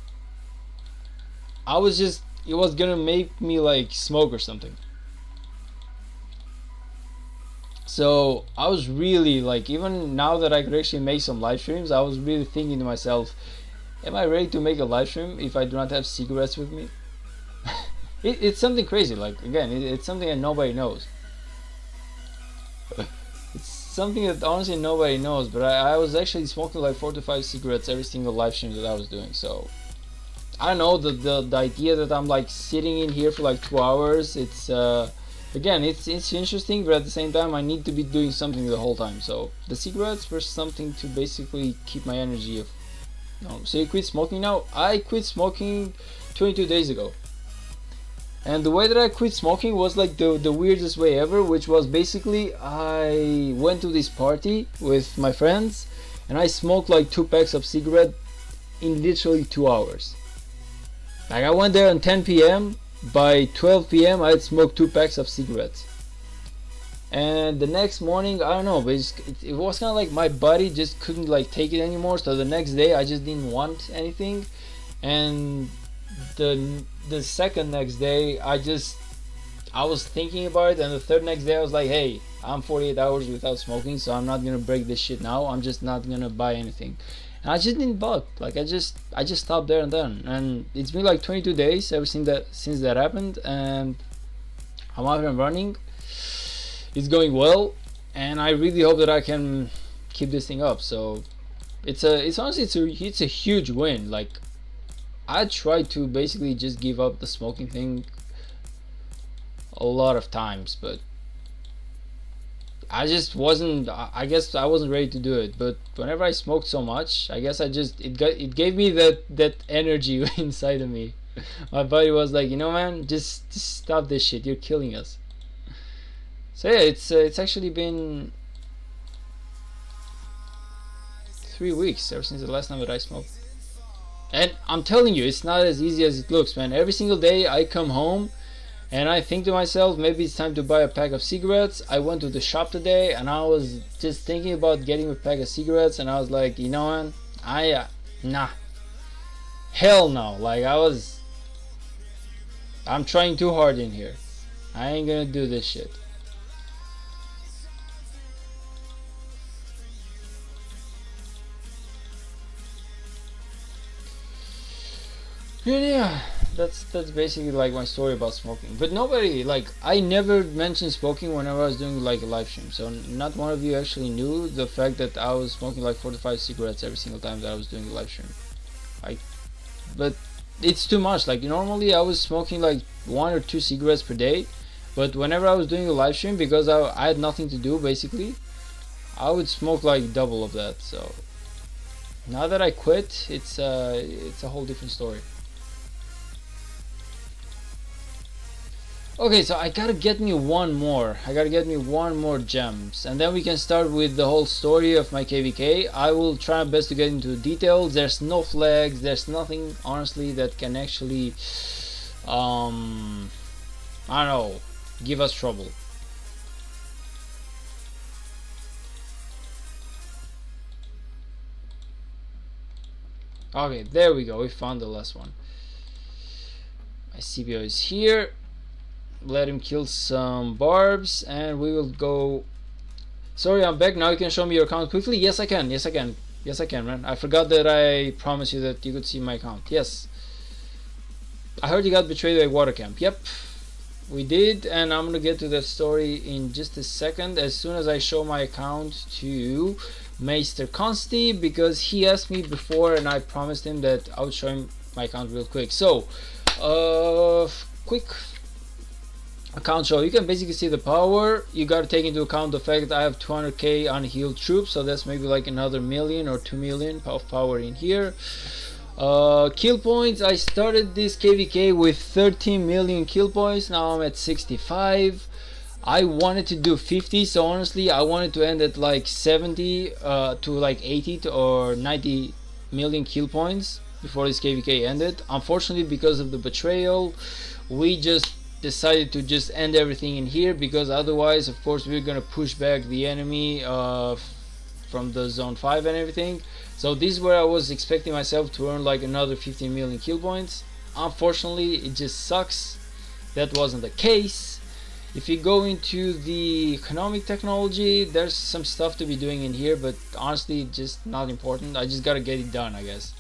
it was gonna make me like smoke or something. So I was really like, even now that I could actually make some live streams, I was really thinking to myself, am I ready to make a live stream if I do not have cigarettes with me? It's something crazy. Like, again, it's something that nobody knows. It's something that honestly nobody knows, but I was actually smoking like 4 to 5 cigarettes every single live stream that I was doing. So I don't know, the idea that I'm like sitting in here for like 2 hours, it's again, it's interesting, but at the same time I need to be doing something the whole time. So the cigarettes were something to basically keep my energy up. No, so you quit smoking now? I quit smoking 22 days ago. And the way that I quit smoking was like the weirdest way ever, which was basically I went to this party with my friends and I smoked like 2 packs of cigarette in literally 2 hours. Like, I went there at 10 p.m. By 12 p.m. I had smoked 2 packs of cigarettes. And the next morning, I don't know, but it was kind of like my body just couldn't like take it anymore. So the next day I just didn't want anything. And the second next day I was thinking about it, and the third next day I was like, hey, I'm 48 hours without smoking, so I'm not gonna break this shit now. I'm just not gonna buy anything. And I just didn't bug. Like, I just stopped there and then. And it's been like 22 days ever since that happened, and I'm out and running. It's going well, and I really hope that I can keep this thing up. So it's honestly a huge win. Like, I tried to basically just give up the smoking thing a lot of times, but I just wasn't. I guess I wasn't ready to do it. But whenever I smoked so much, I guess it gave me that energy inside of me. My body was like, you know, man, just stop this shit. You're killing us. So yeah, it's actually been 3 weeks ever since the last time that I smoked. And I'm telling you, it's not as easy as it looks, man. Every single day I come home and I think to myself, maybe it's time to buy a pack of cigarettes. I went to the shop today and I was just thinking about getting a pack of cigarettes, and I was like, you know what, nah, hell no. Like, I'm trying too hard in here. I ain't gonna do this shit. Yeah, that's basically like my story about smoking. But nobody, like, I never mentioned smoking whenever I was doing like a live stream. So not one of you actually knew the fact that I was smoking like 4 to 5 cigarettes every single time that I was doing a live stream. Like, but it's too much. Like, normally I was smoking like 1 or 2 cigarettes per day, but whenever I was doing a live stream, because I had nothing to do basically, I would smoke like double of that. So now that I quit, it's a whole different story. Okay, so I gotta get me one more. I gotta get me one more gems, and then we can start with the whole story of my KVK. I will try my best to get into details. There's no flags. There's nothing, honestly, that can actually, I don't know, give us trouble. Okay, there we go. We found the last one. My CBO is here. Let him kill some barbs and we will go. Sorry, I'm back now. You can show me your account quickly. Yes, I can. Yes, I can. Yes, I can, man. I forgot that I promised you that you could see my account. Yes, I heard you got betrayed by Watercamp. Yep, we did, and I'm gonna get to that story in just a second, as soon as I show my account to Meister Consti, because he asked me before and I promised him that I would show him my account real quick. So quick account show. You can basically see the power. You got to take into account the fact that I have 200k unhealed troops, so that's maybe like another million or 2 million of power in here. Kill points, I started this KVK with 13 million kill points. Now I'm at 65. I wanted to do 50, so honestly I wanted to end at like 70 to like 80 or 90 million kill points before this KVK ended. Unfortunately, because of the betrayal, we just decided to just end everything in here, because otherwise of course we're gonna push back the enemy from the zone 5 and everything. So this is where I was expecting myself to earn like another 15 million kill points. Unfortunately it just sucks, that wasn't the case. If you go into the economic technology, there's some stuff to be doing in here, but honestly just not important. I just gotta get it done, I guess.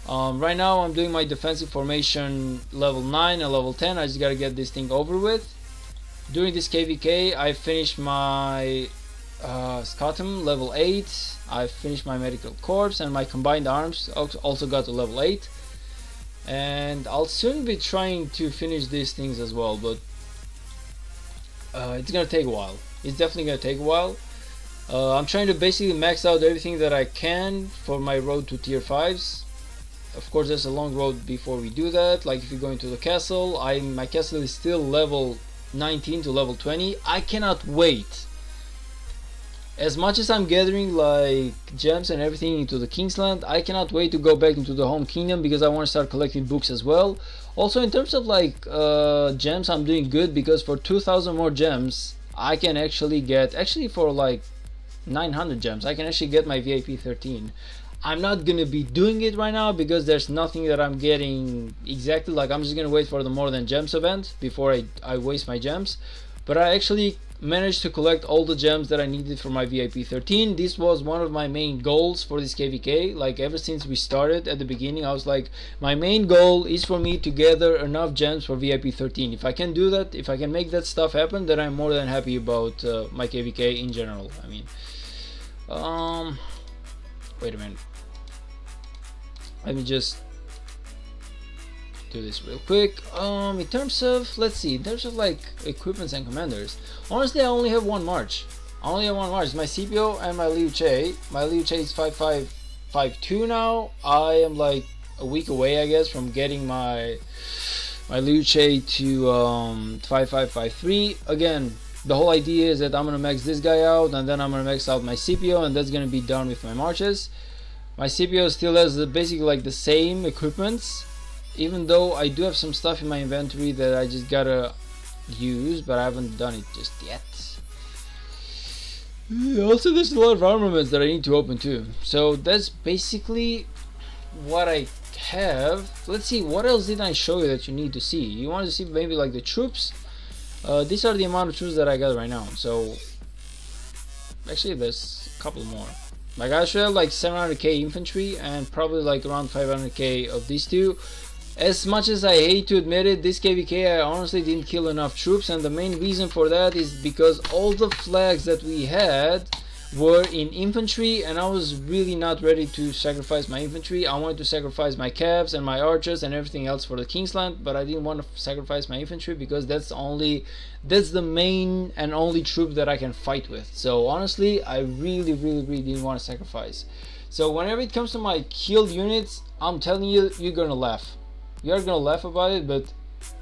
Right now I'm doing my defensive formation level 9 and level 10. I just gotta get this thing over with. During this KVK I finished my Scotum level 8. I finished my medical corps, and my combined arms also got to level 8. And I'll soon be trying to finish these things as well, but it's gonna take a while. It's definitely gonna take a while. I'm trying to basically max out everything that I can for my road to tier 5s. Of course there's a long road before we do that. Like if you go into the castle, my castle is still level 19 to level 20. I cannot wait. As much as I'm gathering like gems and everything into the Kingsland, I cannot wait to go back into the home kingdom, because I want to start collecting books as well. Also in terms of like gems, I'm doing good, because for 2,000 more gems I can actually get, actually for like 900 gems I can actually get my VIP 13. I'm not gonna be doing it right now because there's nothing that I'm getting exactly. Like I'm just gonna wait for the more than gems event before I waste my gems. But I actually managed to collect all the gems that I needed for my VIP 13. This was one of my main goals for this KVK. Like ever since we started at the beginning, I was like, my main goal is for me to gather enough gems for VIP 13. If I can do that, if I can make that stuff happen, then I'm more than happy about my KVK in general. I mean, wait a minute. Let me just do this real quick. In terms of, let's see, in terms of like equipments and commanders, honestly I only have one march. My Scipio and my Liu Che. My Liu Che is 5552 now. I am like a week away, I guess, from getting my Liu Che to 5553. Again, the whole idea is that I'm gonna max this guy out, and then I'm gonna max out my Scipio, and that's gonna be done with my marches. My Scipio still has basically like the same equipments, even though I do have some stuff in my inventory that I just gotta use, but I haven't done it just yet. Also, there's a lot of armaments that I need to open too. So that's basically what I have. Let's see, what else did I show you that you need to see? You want to see maybe like the troops? These are the amount of troops that I got right now. So actually there's a couple more. Like I should have like 700k infantry and probably like around 500k of these two. As much as I hate to admit it, this KVK I honestly didn't kill enough troops, and the main reason for that is because all the flags that we had were in infantry, and I was really not ready to sacrifice my infantry. I wanted to sacrifice my cabs and my archers and everything else for the Kingsland, but I didn't want to sacrifice my infantry because that's the main and only troop that I can fight with. So honestly, I really didn't want to sacrifice. So whenever it comes to my killed units, I'm telling you, you're gonna laugh. You're gonna laugh about it, but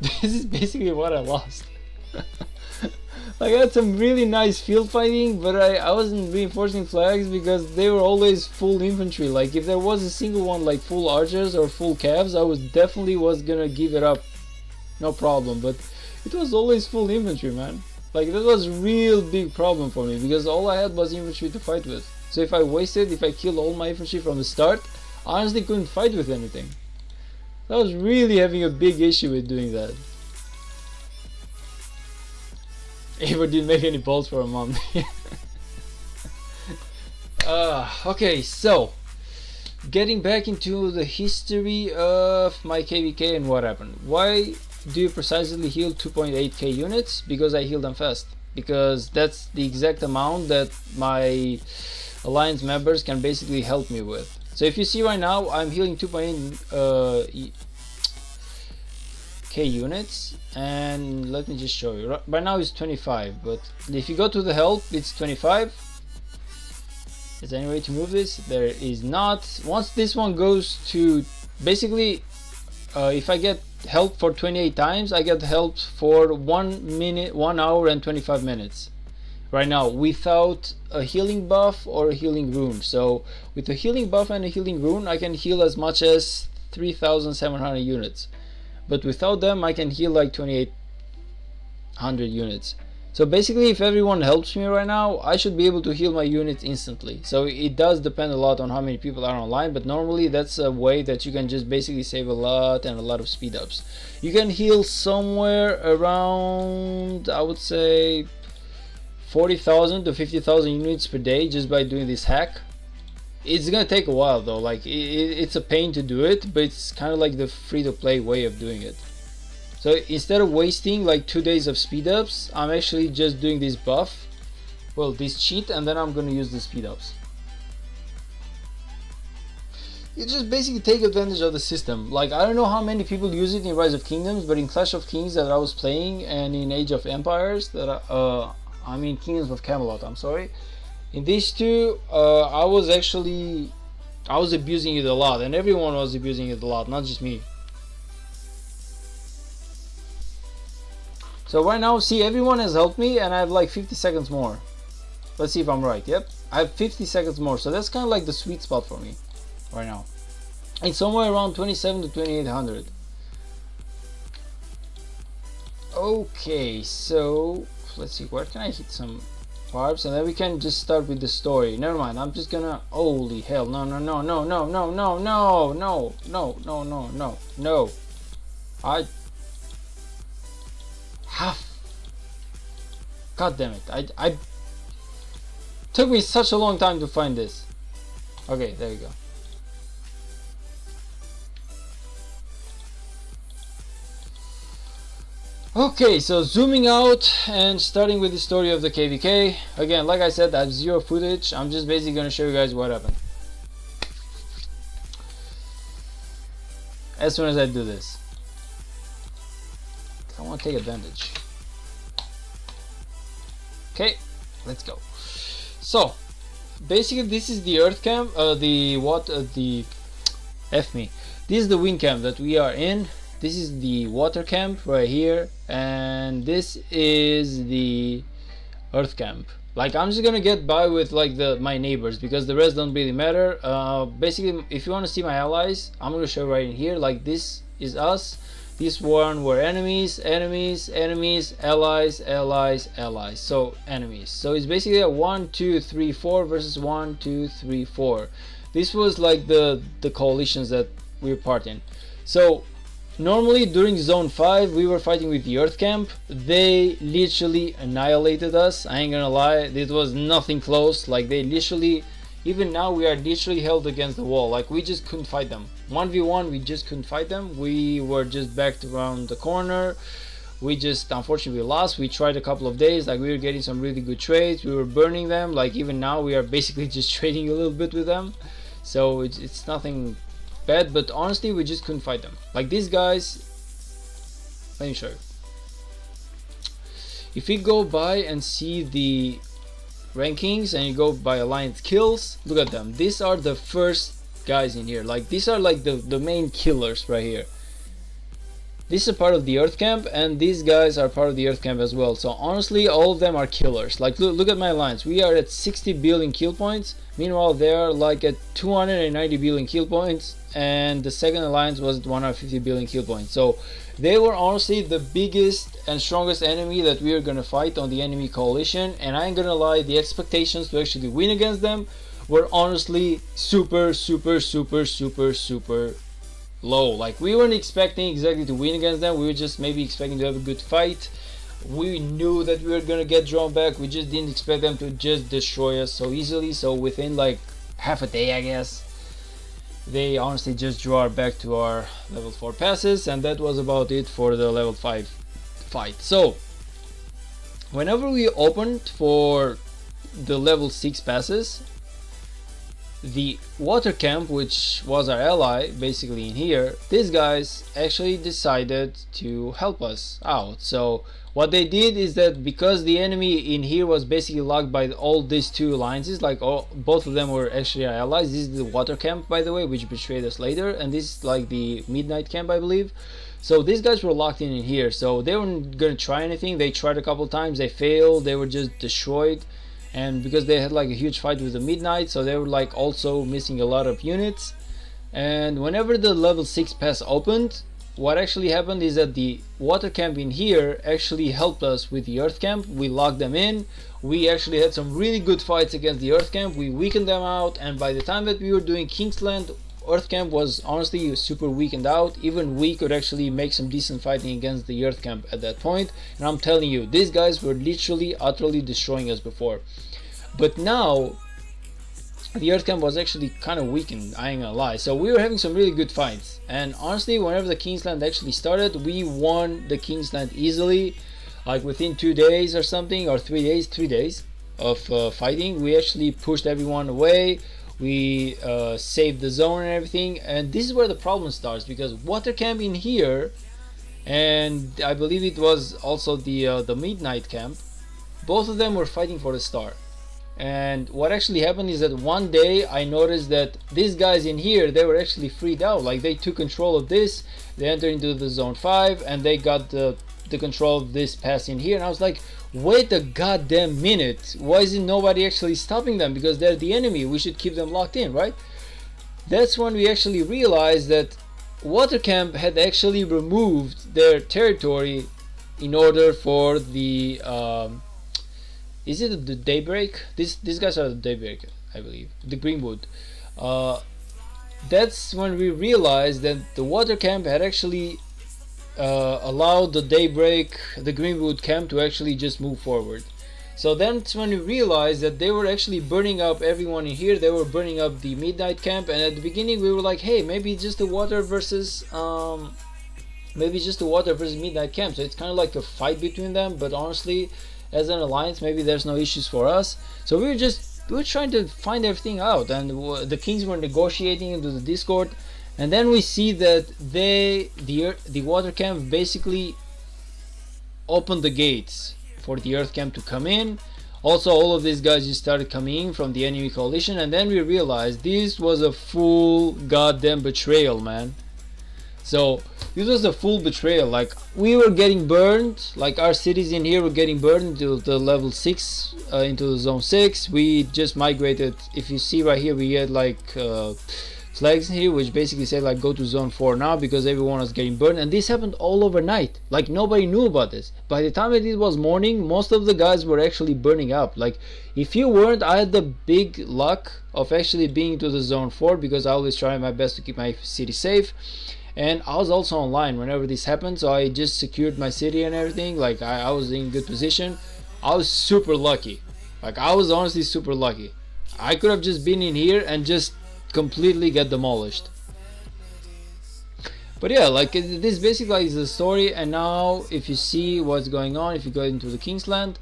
this is basically what I lost. Like, I had some really nice field fighting, but I wasn't reinforcing flags because they were always full infantry. Like if there was a single one like full archers or full calves, I was definitely gonna give it up, no problem. But it was always full infantry, man. Like that was a real big problem for me because all I had was infantry to fight with. So if I killed all my infantry from the start, I honestly couldn't fight with anything. I was really having a big issue with doing that. Eivor didn't make any bolts for a month. Okay, so getting back into the history of my KVK and what happened. Why do you precisely heal 2.8k units? Because I heal them fast. Because that's the exact amount that my alliance members can basically help me with. So if you see right now, I'm healing 2.8 k units, and let me just show you. Right now it's 25, but if you go to the help, it's 25. Is there any way to move this? There is not. Once this one goes to, basically, if I get help for 28 times, I get help for 1 hour and 25 minutes. Right now, without a healing buff or a healing rune. So with a healing buff and a healing rune, I can heal as much as 3,700 units. But without them, I can heal like 28 100 units. So basically, if everyone helps me right now, I should be able to heal my units instantly. So it does depend a lot on how many people are online, but normally that's a way that you can just basically save a lot and a lot of speed ups. You can heal somewhere around, I would say, 40,000 to 50,000 units per day just by doing this hack. It's gonna take a while though, like it's a pain to do it, but it's kind of like the free-to-play way of doing it. So instead of wasting like 2 days of speed ups, I'm actually just doing this buff, well, this cheat, and then I'm gonna use the speed ups. You just basically take advantage of the system. Like, I don't know how many people use it in Rise of Kingdoms, but in Clash of Kings that I was playing, and in Age of Empires that I mean Kingdoms of Camelot, I'm sorry, in these two I was abusing it a lot, and everyone was abusing it a lot, not just me. So right now, see, everyone has helped me, and I have like 50 seconds more. Let's see if I'm right. Yep, I have 50 seconds more, so that's kind of like the sweet spot for me right now. It's somewhere around 27 to 2800. Okay, so let's see, where can I hit some barbs, and then we can just start with the story. Never mind, I'm just gonna, holy hell, no, God damn it, I took me such a long time to find this. Okay, there you go. Okay, so zooming out and starting with the story of the KVK. Again, like I said, I have zero footage. I'm just basically going to show you guys what happened as soon as I do this. I want to take advantage. Okay, let's go. So basically, this is the Earth camp, this is the wind camp that we are in. This is the water camp right here, and this is the Earth camp. Like, I'm just gonna get by with like my neighbors because the rest don't really matter. Basically, if you want to see my allies, I'm gonna show right in here. Like, this is us. This one were enemies, enemies, enemies, allies, allies, allies. So enemies. So it's basically a 1, 2, 3, 4 versus 1, 2, 3, 4. This was like the coalitions that we were part in. So normally during Zone 5 we were fighting with the Earth camp. They literally annihilated us. I ain't gonna lie, it was nothing close. Like, they literally, even now we are literally held against the wall. Like, we just couldn't fight them. 1v1, we just couldn't fight them. We were just backed around the corner. We just unfortunately lost. We tried a couple of days, like we were getting some really good trades. We were burning them. Like, even now we are basically just trading a little bit with them. So it's nothing bad, but honestly we just couldn't fight them. Like, these guys, let me show you. If you go by and see the rankings and you go by alliance kills, look at them. These are the first guys in here. Like, these are like the main killers right here. This is a part of the Earth camp, and these guys are part of the Earth camp as well. So honestly, all of them are killers. Like, look at my alliance. We are at 60 billion kill points. Meanwhile, they are like at 290 billion kill points, and the second alliance was at 150 billion kill points. So they were honestly the biggest and strongest enemy that we are gonna fight on the enemy coalition. And I ain't gonna lie, the expectations to actually win against them were honestly super low. Like, we weren't expecting exactly to win against them. We were just maybe expecting to have a good fight. We knew that we were gonna get drawn back. We just didn't expect them to just destroy us so easily. So within like half a day, I guess, they honestly just drew our back to our level 4 passes, and that was about it for the level 5 fight. So whenever we opened for the level 6 passes, the water camp, which was our ally basically in here, these guys actually decided to help us out. So what they did is that because the enemy in here was basically locked by all these two alliances, like both of them were actually our allies. This is the water camp, by the way, which betrayed us later, and this is like the midnight camp, I believe. So these guys were locked in here, so they weren't gonna try anything. They tried a couple times, they failed, they were just destroyed. And because they had like a huge fight with the midnight, so they were like also missing a lot of units. And whenever the level 6 pass opened, what actually happened is that the water camp in here actually helped us with the earth camp. We locked them in. We actually had some really good fights against the earth camp. We weakened them out, and by the time that we were doing Kingsland, earth camp was honestly super weakened out. Even we could actually make some decent fighting against the earth camp at that point. And I'm telling you, these guys were literally utterly destroying us before. But now the earth camp was actually kind of weakened, I ain't gonna lie. So we were having some really good fights, and honestly, whenever the Kingsland actually started, we won the Kingsland easily, like within 2 days or something, or 3 days of fighting. We actually pushed everyone away. We saved the zone and everything, and this is where the problem starts, because water camp in here, and I believe it was also the midnight camp, both of them were fighting for the star. And what actually happened is that one day I noticed that these guys in here, they were actually freed out. Like, they took control of this, they entered into the zone 5, and they got the control of this pass in here. And I was like, wait a goddamn minute, why isn't nobody actually stopping them? Because they're the enemy, we should keep them locked in, right? That's when we actually realized that water camp had actually removed their territory in order for the is it the daybreak? These guys are the daybreak, I believe, the Greenwood. That's when we realized that the water camp had actually allowed the daybreak, the Greenwood camp, to actually just move forward. So that's when we realized that they were actually burning up everyone in here. They were burning up the midnight camp, and at the beginning we were like, hey, maybe it's just the water versus midnight camp. So it's kind of like a fight between them, but honestly, as an alliance, maybe there's no issues for us. So we were trying to find everything out, and the kings were negotiating into the Discord, and then we see that the water camp basically opened the gates for the earth camp to come in. Also, all of these guys just started coming in from the enemy coalition, and then we realized this was a full goddamn betrayal, man. So this was a full betrayal. Like, we were getting burned, like our cities in here were getting burned to the level 6, into the zone 6. We just migrated. If you see right here, we had like flags here which basically say like go to zone 4 now, because everyone was getting burned, and this happened all overnight. Like, nobody knew about this. By the time it was morning, most of the guys were actually burning up. Like, if you weren't, I had the big luck of actually being to the zone 4, because I always try my best to keep my city safe. And I was also online whenever this happened, so I just secured my city and everything. Like, I was in good position. I was super lucky. Like, I was honestly super lucky. I could have just been in here and just completely get demolished. But yeah, like, this basically is the story. And now if you see what's going on, if you go into the Kingsland,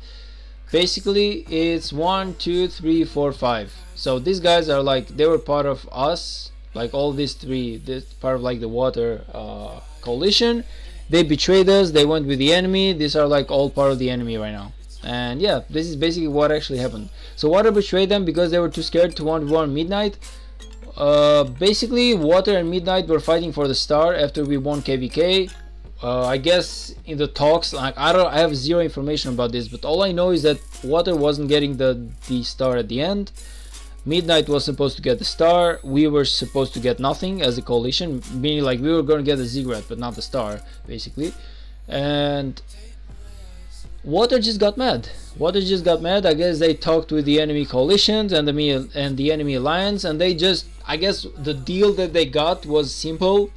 basically it's 1, 2, 3, 4, 5. So these guys are like, they were part of us. Like, all these three, this part of like the water coalition, they betrayed us, they went with the enemy. These are like all part of the enemy right now. And yeah, this is basically what actually happened. So water betrayed them because they were too scared to want to warn midnight. Basically, water and midnight were fighting for the star after we won KVK. I guess in the talks, like, I have zero information about this, but all I know is that water wasn't getting the star at the end. Midnight was supposed to get the star. We were supposed to get nothing as a coalition, meaning like we were going to get the ziggurat but not the star, basically. And water just got mad. Water just got mad. I guess they talked with the enemy coalitions and the enemy alliance, and they just, I guess the deal that they got was simple.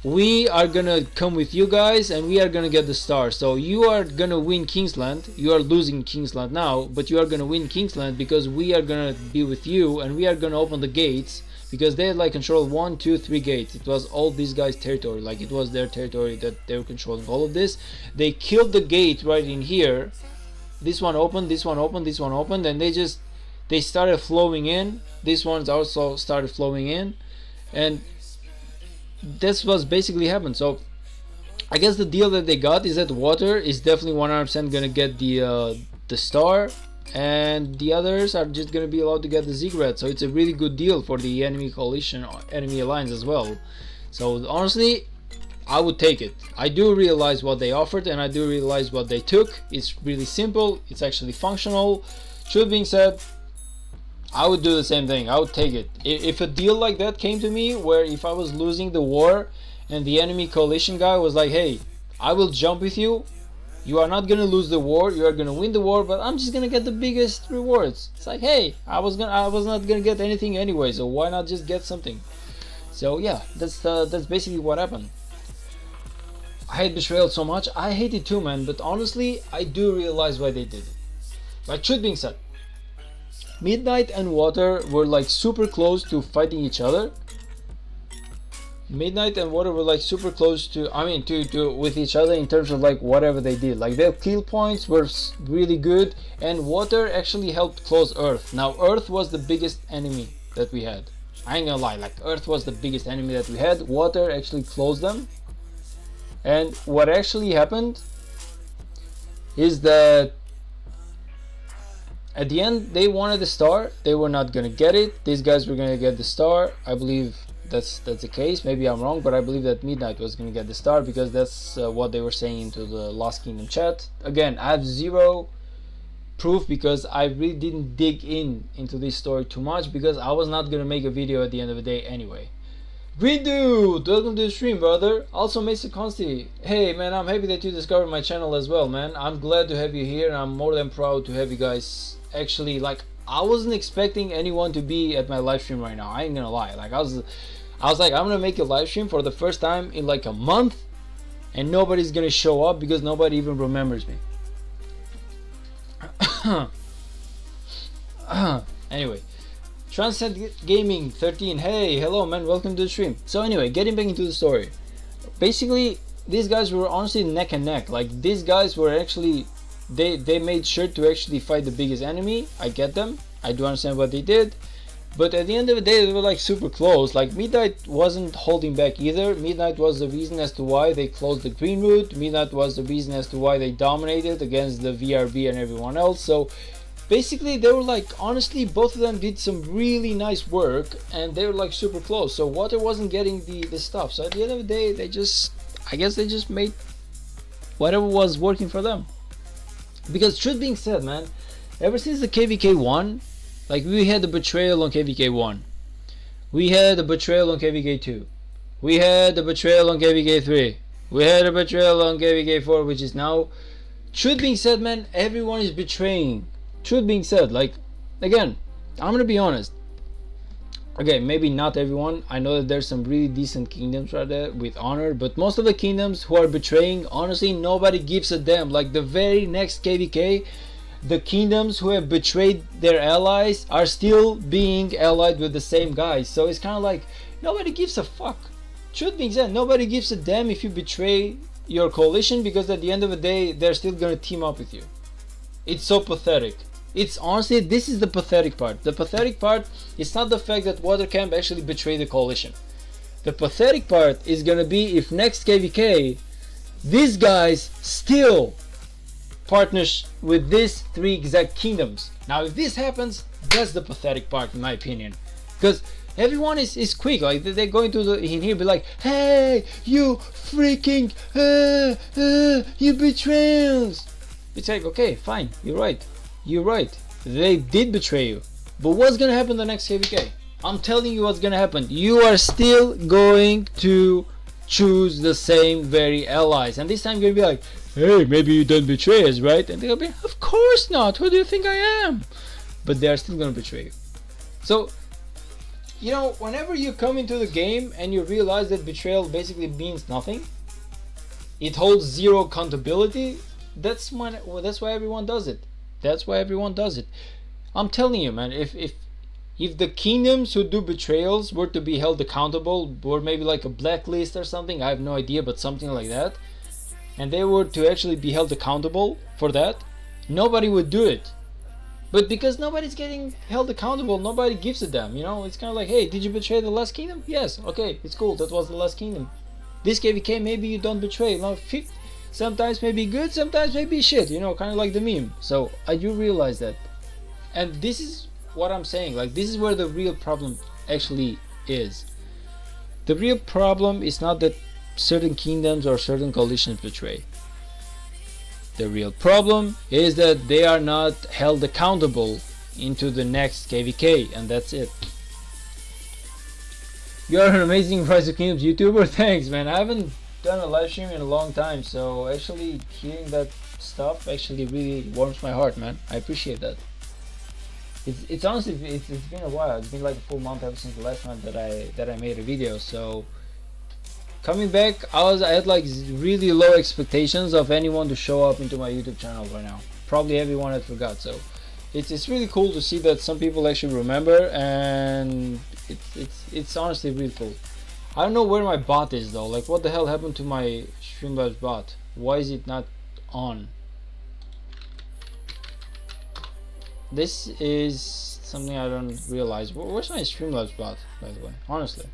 We are gonna come with you guys and we are gonna get the star. So you are gonna win Kingsland. You are losing Kingsland now, but you are gonna win Kingsland because we are gonna be with you, and we are gonna open the gates, because they had like control 1, 2, 3 gates. It was all these guys' territory. Like, it was their territory that they were controlling all of this. They killed the gate right in here. This one opened, this one opened, this one opened, and they started flowing in. This one's also started flowing in, and this was basically happened. So I guess the deal that they got is that water is definitely 100% gonna get the star, and the others are just gonna be allowed to get the ziggurat. So it's a really good deal for the enemy coalition, enemy alliance as well. So honestly, I would take it. I do realize what they offered, and I do realize what they took. It's really simple. It's actually functional. Truth being said, I would do the same thing. I would take it. If a deal like that came to me, where if I was losing the war and the enemy coalition guy was like, hey, I will jump with you. You are not gonna lose the war. You are gonna win the war, but I'm just gonna get the biggest rewards. It's like, hey, I was not gonna get anything anyway, so why not just get something? So yeah, that's basically what happened. I hate betrayal so much. I hate it too, man. But honestly, I do realize why they did it. But truth being said, Midnight and Water were like super close to fighting each other. Midnight and Water were like super close to, I mean, to with each other in terms of like whatever they did. Like their kill points were really good, and Water actually helped close Earth. Now Earth was the biggest enemy that we had. I ain't gonna lie, like Earth was the biggest enemy that we had. Water actually closed them. And what actually happened is that at the end they wanted the star. They were not gonna get it. These guys were gonna get the star. I believe that's the case. Maybe I'm wrong, but I believe that Midnight was gonna get the star because that's what they were saying into the Lost Kingdom chat. Again, I have zero proof because I really didn't dig into this story too much because I was not gonna make a video at the end of the day anyway. Redo, welcome to the stream, brother. Also, Mr. Consti, hey man, I'm happy that you discovered my channel as well, man. I'm glad to have you here, and I'm more than proud to have you guys. Actually, like, I wasn't expecting anyone to be at my live stream right now. I ain't gonna lie. Like, I was like, I'm gonna make a live stream for the first time in like a month, and nobody's gonna show up because nobody even remembers me. Anyway, Transcend Gaming 13, hey, hello man, welcome to the stream. So anyway, getting back into the story. Basically, these guys were honestly neck and neck. Like, these guys were actually, they made sure to actually fight the biggest enemy. I get them. I do understand what they did. But at the end of the day, they were like super close. Like, Midnight wasn't holding back either. Midnight was the reason as to why they closed the green route. Midnight was the reason as to why they dominated against the VRB and everyone else. So basically, they were like, honestly, both of them did some really nice work, and they were like super close. So Water wasn't getting the stuff. So at the end of the day, they just, I guess they just made whatever was working for them. Because truth being said, man, ever since the KVK 1, like, we had the betrayal on KVK 1, we had the betrayal on KVK 2, we had the betrayal on KVK 3, we had a betrayal on KVK 4, which is now. Truth being said, man, everyone is betraying. Truth being said, like, again, I'm gonna be honest. Okay, maybe not everyone. I know that there's some really decent kingdoms right there with honor, but most of the kingdoms who are betraying, honestly, nobody gives a damn. Like, the very next KVK, the kingdoms who have betrayed their allies are still being allied with the same guys. So it's kind of like, nobody gives a fuck. Truth being said, nobody gives a damn if you betray your coalition, because at the end of the day, they're still gonna team up with you. It's so pathetic. It's honestly, this is the pathetic part. The pathetic part is not the fact that Watercamp actually betrayed the coalition. The pathetic part is gonna be if next KVK, these guys still partners with these three exact kingdoms. Now, if this happens, that's the pathetic part, in my opinion, because everyone is quick. Like, they're going to the in here, be like, hey, you freaking you betrayals. It's like, okay, fine, you're right. You're right. They did betray you. But what's gonna happen the next KVK? I'm telling you what's gonna happen. You are still going to choose the same very allies. And this time you're gonna be like, hey, maybe you don't betray us, right? And they'll be, of course not. Who do you think I am? But they are still gonna betray you. So, you know, whenever you come into the game and you realize that betrayal basically means nothing, it holds zero accountability, that's why everyone does it. That's why everyone does it. I'm telling you, man, if the kingdoms who do betrayals were to be held accountable, or maybe like a blacklist or something, I have no idea, but something like that, and they were to actually be held accountable for that, nobody would do it. But because nobody's getting held accountable, nobody gives a damn, you know? It's kind of like, hey, did you betray the last kingdom? Yes, okay, it's cool, that was the last kingdom. This KVK, maybe you don't betray. Now, sometimes maybe good, sometimes maybe shit, you know, kind of like the meme. So I do realize that, and this is what I'm saying. Like, this is where the real problem actually is. The real problem is not that certain kingdoms or certain coalitions betray. The real problem is that they are not held accountable into the next KVK, and that's it. You're an amazing Rise of Kingdoms YouTuber. Thanks, man. I haven't done a live stream in a long time, so actually hearing that stuff actually really warms my heart, man. I appreciate that. It's honestly it's been a while. It's been like a full month ever since the last month that I made a video. So coming back, I had like really low expectations of anyone to show up into my YouTube channel right now. Probably everyone had forgot. So it's really cool to see that some people actually remember, and it's honestly really cool. I don't know where my bot is though. Like, what the hell happened to my Streamlabs bot? Why is it not on? This is something I don't realize. Where's my Streamlabs bot, by the way? Honestly,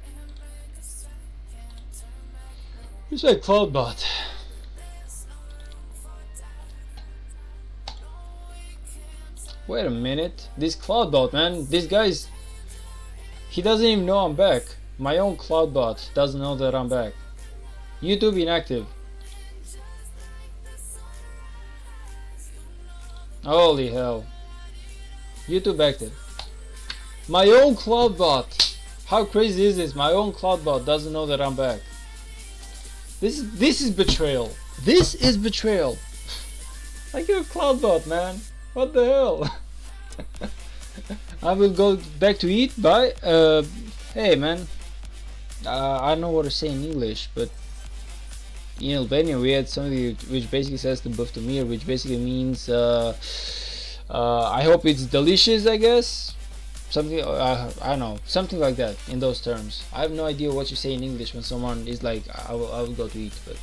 where's my cloud bot? Wait a minute. This cloud bot, man. This guy's... he doesn't even know I'm back. My own cloud bot doesn't know that I'm back. YouTube inactive. Holy hell. YouTube active. My own cloud bot. How crazy is this? My own cloud bot doesn't know that I'm back. This is betrayal. This is betrayal. Like, you're a cloud bot, man. What the hell? I will go back to eat. Bye. Hey, man. I don't know what to say in English, but in Albania we had something which basically says the buftamir, which basically means I hope it's delicious, I guess. Something, I don't know, something like that in those terms. I have no idea what you say in English when someone is like, I will go to eat, but...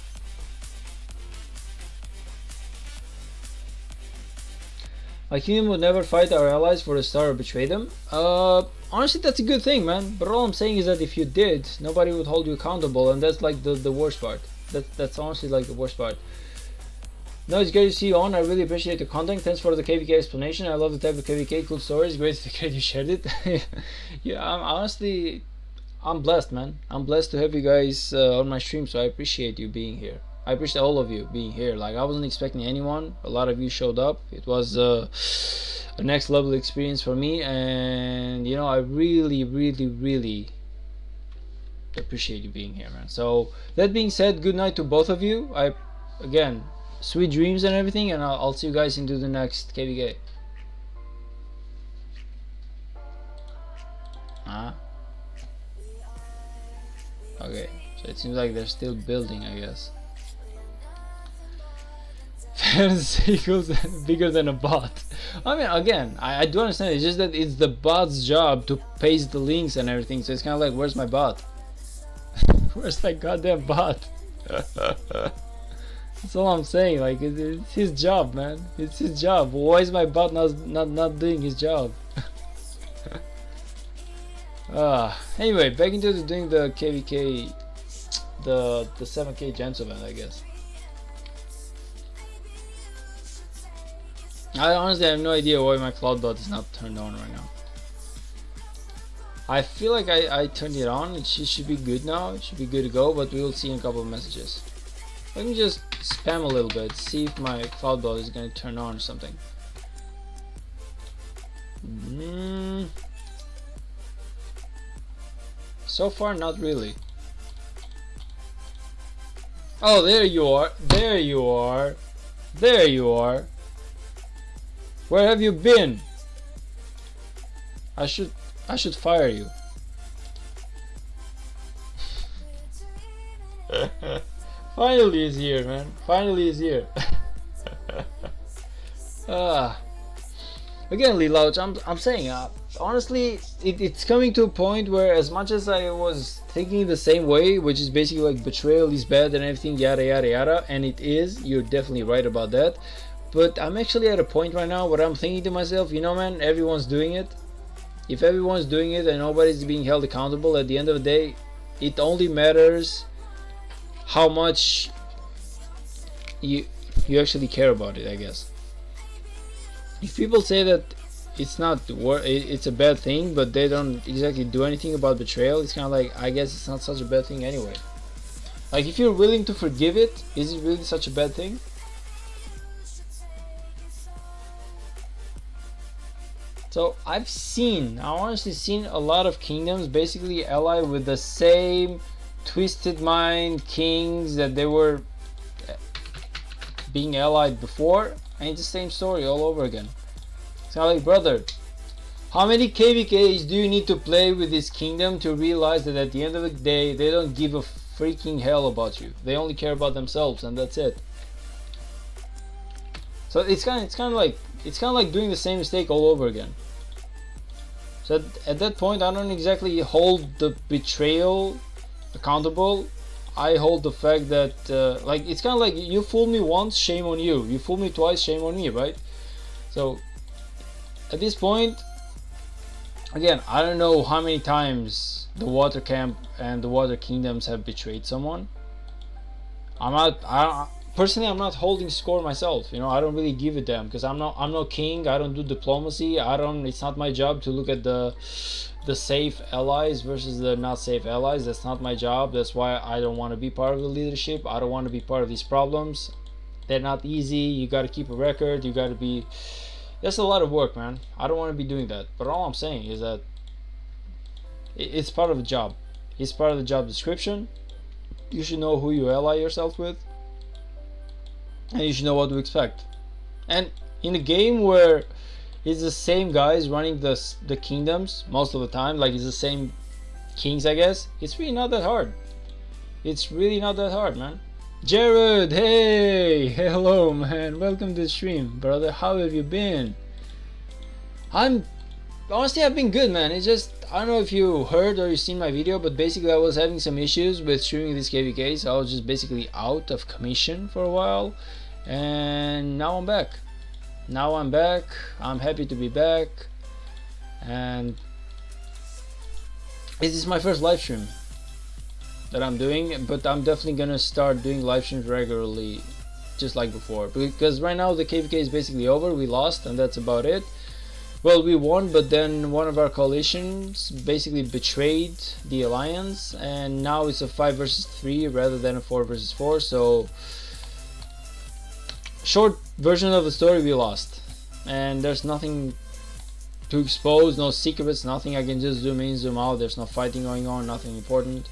My kingdom would never fight our allies for the star or betray them. Honestly, that's a good thing, man. But all I'm saying is that if you did, nobody would hold you accountable, and that's like the worst part. That's honestly like the worst part. No, it's great to see you on. I really appreciate the content. Thanks for the KVK explanation. I love the type of KVK. Cool stories. Great that you shared it. Yeah, I'm blessed, man. I'm blessed to have you guys on my stream, so I appreciate you being here. I appreciate all of you being here. Like, I wasn't expecting anyone. A lot of you showed up. It was a next level experience for me, and you know, I really appreciate you being here, man. So that being said, good night to both of you. Again, sweet dreams and everything, and I'll see you guys into the next KVK. Okay, so it seems like they're still building, I guess. Fans equals bigger than a bot. I mean, again, I do understand. It's just that it's the bot's job to paste the links and everything. So it's kind of like, where's my bot? Where's that goddamn bot? That's all I'm saying. Like, it's his job, man. It's his job. Why is my bot not doing his job? Anyway, back into doing the KVK, the 7K Gents event, I guess. I honestly have no idea why my cloud bot is not turned on right now. I feel like I turned it on. It should be good now. It should be good to go, but we will see in a couple of messages. Let me just spam a little bit, see if my cloud bot is going to turn on or something. So far, not really. Oh, there you are. There you are. There you are. Where have you been? I should fire you. Finally he's here, man. Finally he's here. Again, Lilouch, I'm saying, honestly, it's coming to a point where, as much as I was thinking the same way, which is basically like betrayal is bad and everything, yada yada yada, and it is, you're definitely right about that. But I'm actually at a point right now where I'm thinking to myself, you know, man, everyone's doing it. If everyone's doing it and nobody's being held accountable, at the end of the day, it only matters how much you actually care about it, I guess. If people say that it's a bad thing, but they don't exactly do anything about betrayal, it's kind of like, I guess it's not such a bad thing anyway. Like, if you're willing to forgive it, is it really such a bad thing? So I've honestly seen a lot of kingdoms basically ally with the same twisted mind kings that they were being allied before, and it's the same story all over again. It's kind of like, brother, how many KVKs do you need to play with this kingdom to realize that at the end of the day they don't give a freaking hell about you? They only care about themselves, and that's it. So it's kind of like doing the same mistake all over again. So at that point, I don't exactly hold the betrayal accountable. I hold the fact that like, it's kind of like, you fool me once, shame on you. You fool me twice, shame on me, right? So at this point, again, I don't know how many times the Water Camp and the Water Kingdoms have betrayed someone. Personally, I'm not holding score myself. You know, I don't really give a damn, because I'm no king. I don't do diplomacy. It's not my job to look at the safe allies versus the not safe allies. That's not my job. That's why I don't want to be part of the leadership. I don't want to be part of these problems. They're not easy. You got to keep a record. You got to be. That's a lot of work, man. I don't want to be doing that. But all I'm saying is that it's part of the job. It's part of the job description. You should know who you ally yourself with, and you should know what to expect. And in a game where it's the same guys running the kingdoms most of the time, like it's the same kings, I guess, it's really not that hard. It's really not that hard, man. Jared, hey, hello, man. Welcome to the stream, brother. How have you been? Honestly, I've been good, man. It's just, I don't know if you heard or you seen my video, but basically I was having some issues with streaming this KVK, so I was just basically out of commission for a while, and now I'm back. I'm happy to be back, and this is my first live stream that I'm doing, but I'm definitely gonna start doing live streams regularly, just like before, because right now the KVK is basically over. We lost, and that's about it. Well, we won, but then one of our coalitions basically betrayed the alliance, and now it's a 5 versus 3 rather than a 4 versus 4. So short version of the story, we lost, and there's nothing to expose, no secrets, nothing. I can just zoom in, zoom out. There's no fighting going on, nothing important.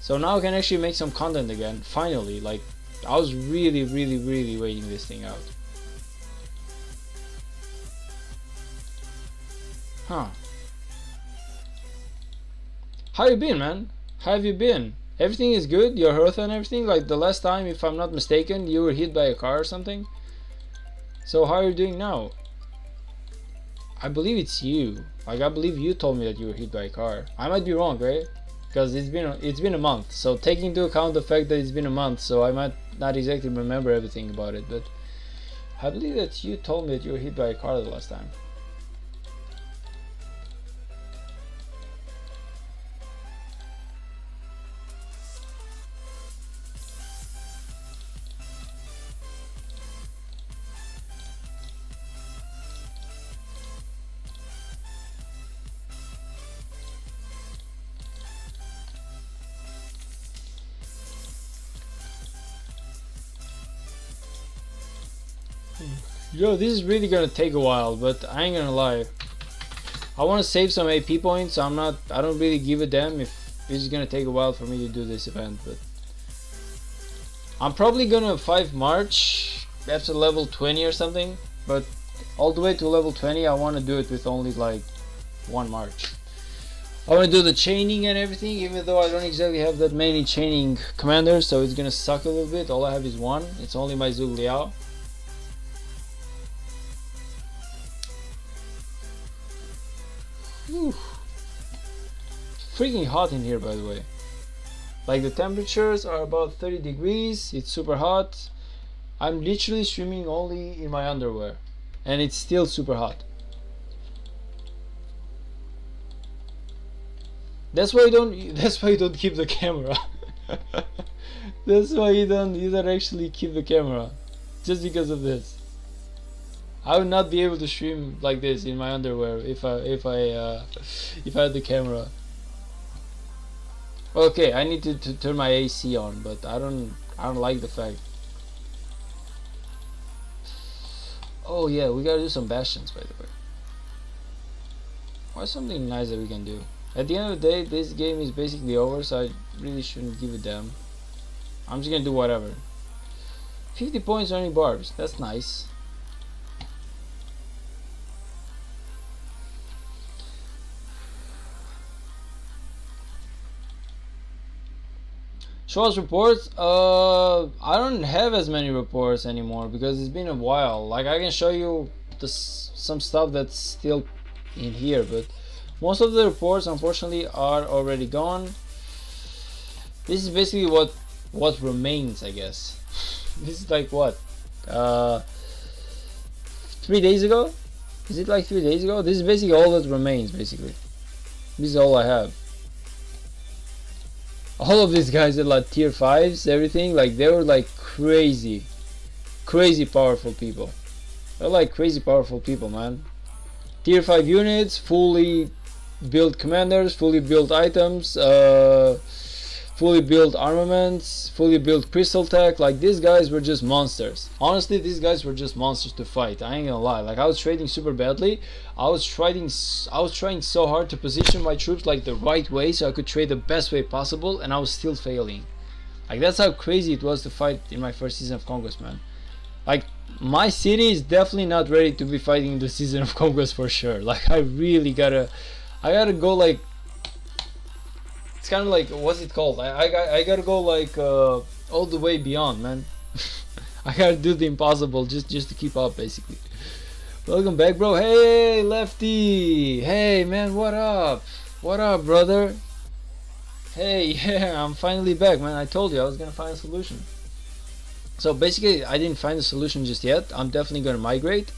So now I can actually make some content again, finally. Like, I was really waiting this thing out. Huh. How you been, man? How have you been? Everything is good? Your health and everything? Like the last time, if I'm not mistaken, you were hit by a car or something? So how are you doing now? I believe it's you. Like, I believe you told me that you were hit by a car. I might be wrong, right? Because it's been a month. So taking into account the fact that it's been a month, so I might not exactly remember everything about it, but I believe that you told me that you were hit by a car the last time. Yo, this is really gonna take a while, but I ain't gonna lie. I want to save some AP points. I don't really give a damn if this is gonna take a while for me to do this event, but I'm probably gonna 5 March after level 20 or something, but all the way to level 20 I want to do it with only like 1 March. I want to do the chaining and everything, even though I don't exactly have that many chaining commanders, so it's gonna suck a little bit. All I have is 1. It's only my Zhuge Liang. Whew. Freaking hot in here, by the way. Like, the temperatures are about 30 degrees. It's super hot. I'm literally streaming only in my underwear, and it's still super hot. That's why you don't keep the camera. That's why you don't actually keep the camera, just because of this. I would not be able to stream like this in my underwear if I had the camera. Okay, I need to turn my AC on, but I don't like the fact. Oh yeah, we gotta do some bastions, by the way. What's something nice that we can do? At the end of the day, this game is basically over, so I really shouldn't give a damn. I'm just gonna do whatever. 50 points on any barbs. That's nice. Show us reports. I don't have as many reports anymore because it's been a while. Like I can show you some stuff that's still in here, but most of the reports unfortunately are already gone. This is basically what remains, I guess. This is like what 3 days ago? Is it like 3 days ago? This is basically all that remains. Basically, this is all I have. All of these guys are like tier 5s, everything, like they were like crazy powerful people. They're like crazy powerful people, man. Tier 5 units, fully built commanders, fully built items, fully built armaments, fully built crystal tech. Like these guys were just monsters. Honestly, these guys were just monsters to fight. I ain't gonna lie. Like I was trading super badly. I was trying so hard to position my troops like the right way so I could trade the best way possible, and I was still failing. Like that's how crazy it was to fight in my first season of Conquest, man. Like my city is definitely not ready to be fighting in the season of Conquest for sure. Like I really gotta go like, it's kind of like, what's it called? I gotta go like all the way beyond, man. I gotta do the impossible just to keep up, basically. Welcome back, bro. Hey, Lefty. Hey, man. What up? What up, brother? Hey, yeah, I'm finally back, man. I told you I was gonna find a solution. So basically, I didn't find a solution just yet. I'm definitely gonna migrate.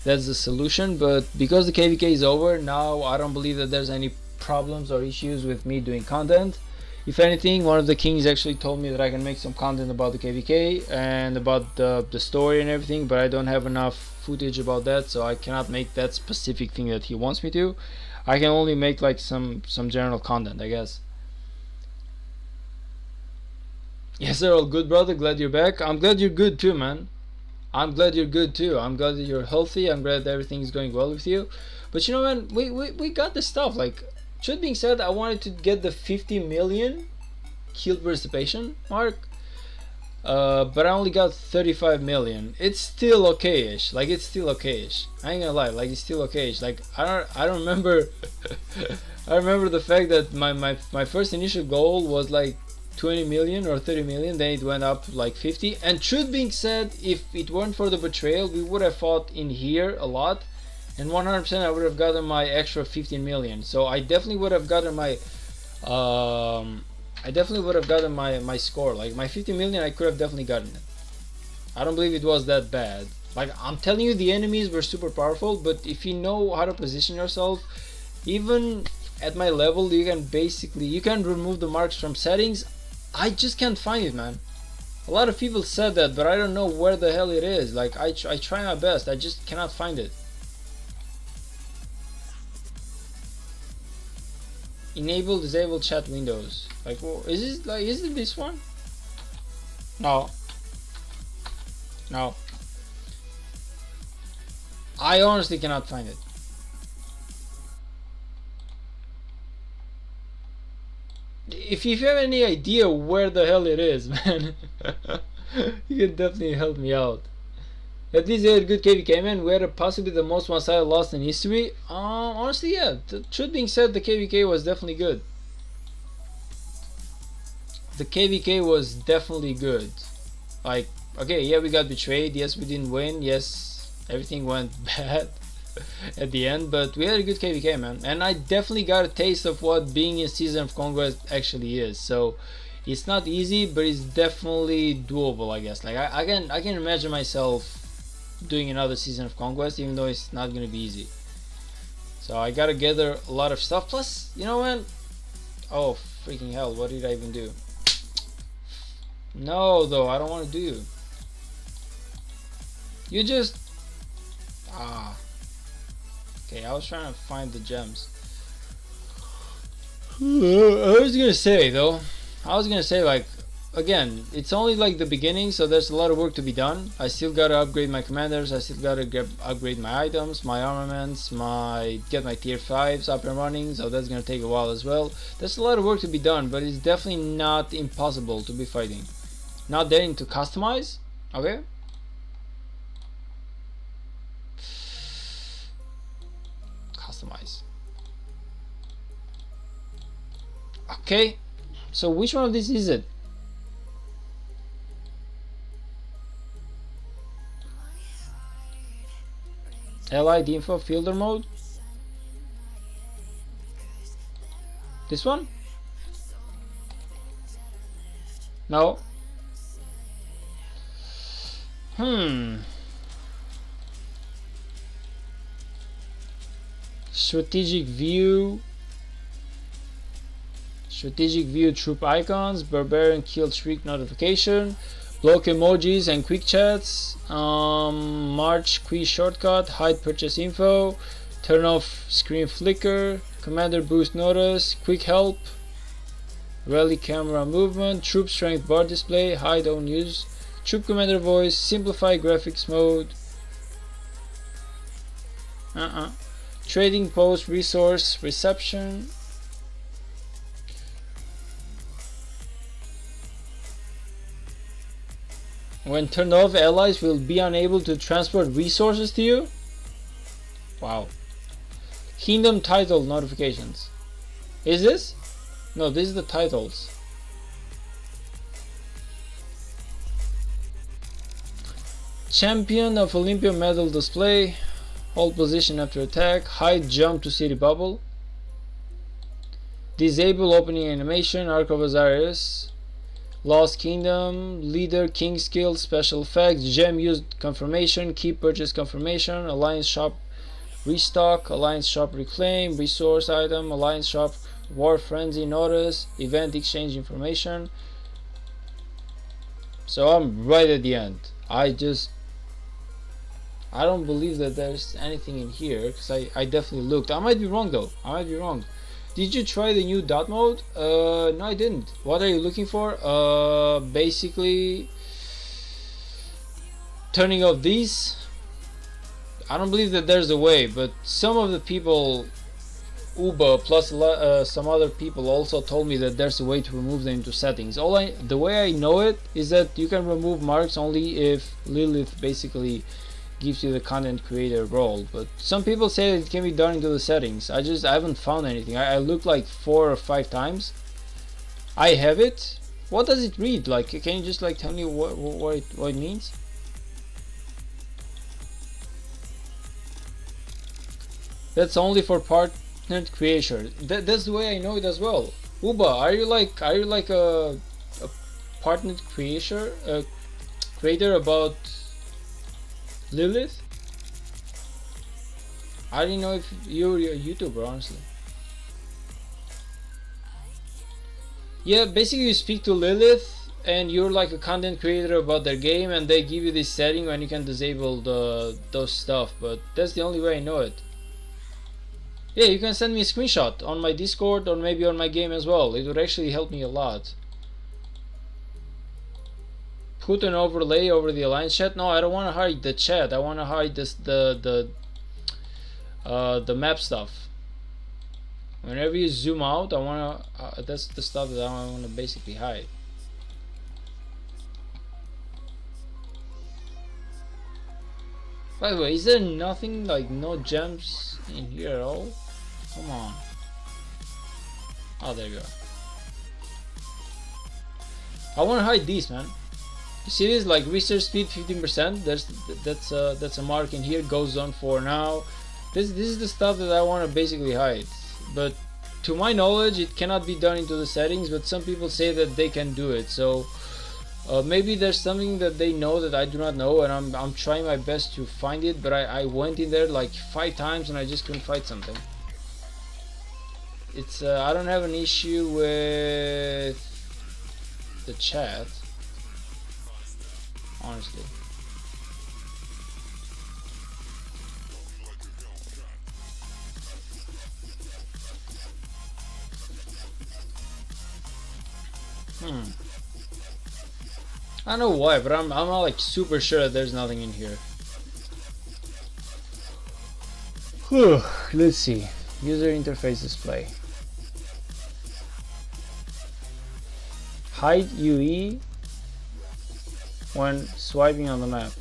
That's the solution. But because the KVK is over now, I don't believe that there's any problems or issues with me doing content. If anything, one of the kings actually told me that I can make some content about the KVK and about the story and everything, but I don't have enough footage about that, so I cannot make that specific thing that he wants me to. I can only make like some general content, I guess. Yes, sir. All good, brother. Glad you're back. I'm glad you're good too, man. I'm glad you're good too. I'm glad that you're healthy. I'm glad that everything's going well with you. But you know, man, we got the stuff. Like, truth being said, I wanted to get the 50 million killed participation mark, but I only got 35 million. It's still okay-ish. Like, it's still okay-ish. I ain't gonna lie. Like, it's still okay-ish. Like, I don't remember. I remember the fact that my first initial goal was like 20 million or 30 million, then it went up like 50. And truth being said, if it weren't for the betrayal, we would have fought in here a lot, and 100% I would have gotten my extra 15 million. So I definitely would have gotten my my score. Like my 50 million, I could have definitely gotten it. I don't believe it was that bad. Like, I'm telling you, the enemies were super powerful, but if you know how to position yourself, even at my level, you can remove the marks from settings. I just can't find it, man. A lot of people said that, but I don't know where the hell it is. Like, I try my best, I just cannot find it. Enable, disable chat windows. Like, well, is it this one? No. No. I honestly cannot find it. If you have any idea where the hell it is, man, you can definitely help me out. At least they had good KVK, man. We had possibly the most one-sided loss in history. Honestly, yeah. The truth being said, the KVK was definitely good. The KVK was definitely good. Like, okay, yeah, we got betrayed. Yes, we didn't win. Yes, everything went bad at the end, but we had a good KVK, man. And I definitely got a taste of what being in Season of Conquest actually is. So it's not easy, but it's definitely doable, I guess. Like, I can imagine myself doing another Season of Conquest, even though it's not gonna be easy. So I gotta gather a lot of stuff. Plus, you know, man, oh freaking hell, what did I even do? No, though, I don't want to do. You just okay, I was trying to find the gems. I was gonna say like, again, it's only like the beginning, so there's a lot of work to be done. I still gotta upgrade my commanders, I still gotta upgrade my items, my armaments, get my tier 5s up and running, so that's gonna take a while as well. There's a lot of work to be done, but it's definitely not impossible to be fighting. Not daring to customize, okay? Customize. Okay, so which one of these is it? Allied info fielder mode? This one? No. Strategic view troop icons, barbarian kill streak notification, block emojis and quick chats, march quiz shortcut, hide purchase info, turn off screen flicker, commander boost notice, quick help, rally camera movement, troop strength bar display, hide own use, troop commander voice, simplify graphics mode, trading post resource reception. When turned off, allies will be unable to transport resources to you. Wow. Kingdom title notifications. Is this? No, this is the titles. Champion of Olympia medal display. Hold position after attack. Hide jump to city bubble. Disable opening animation. Arc of Azarius. Lost Kingdom, Leader, King Skill, Special Effects, Gem Used Confirmation, Key Purchase Confirmation, Alliance Shop Restock, Alliance Shop Reclaim, Resource Item, Alliance Shop War Frenzy Notice, Event Exchange Information. So I'm right at the end. I don't believe that there's anything in here, because I definitely looked. I might be wrong though, I might be wrong. Did you try the new dot mode? No, I didn't. What are you looking for? Basically turning off these. I don't believe that there's a way, but some of the people, Uba plus some other people, also told me that there's a way to remove them into settings. The way I know it is that you can remove marks only if Lilith basically gives you the content creator role, but some people say that it can be done into the settings. I haven't found anything. I looked like 4 or 5 times. I have it. What does it read? Like, can you just like tell me what it means? That's only for partnered creation. That's the way I know it as well. Uba, are you like a partnered creator about Lilith? I didn't know if you're a YouTuber, honestly. Yeah, basically you speak to Lilith and you're like a content creator about their game, and they give you this setting when you can disable those stuff, but that's the only way I know it. Yeah, you can send me a screenshot on my Discord or maybe on my game as well. It would actually help me a lot. Put an overlay over the Alliance chat. No, I don't want to hide the chat. I want to hide the map stuff. Whenever you zoom out, I want to. That's the stuff that I want to basically hide. By the way, is there nothing, like no gems in here at all? Come on. Oh, there you go. I want to hide these, man. You see this, like research speed 15%. That's a mark in here. Goes on for now. This is the stuff that I want to basically hide. But to my knowledge, it cannot be done into the settings. But some people say that they can do it. So maybe there's something that they know that I do not know, and I'm trying my best to find it. But I went in there like 5 times and I just couldn't find something. It's I don't have an issue with the chat, honestly. I don't know why, but I'm not like super sure that there's nothing in here. Whew, let's see. User interface display. Hide UE when swiping on the map.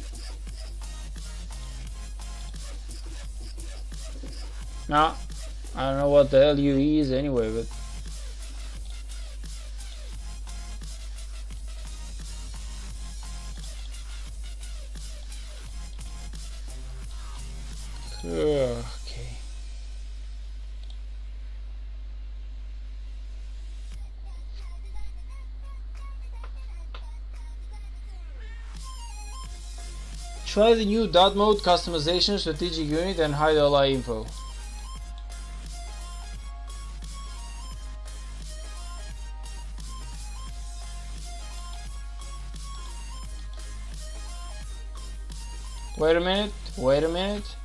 Nah, I don't know what the hell UE is anyway, but okay. Try the new dot mode customization strategic unit and hide ally info. Wait a minute, wait a minute.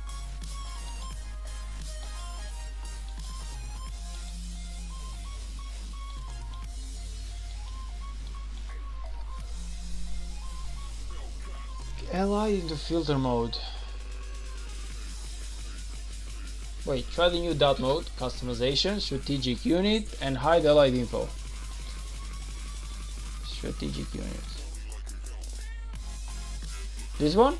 Ally into filter mode. Wait, try the new dot mode, customization, strategic unit, and hide allied info. Strategic unit. This one?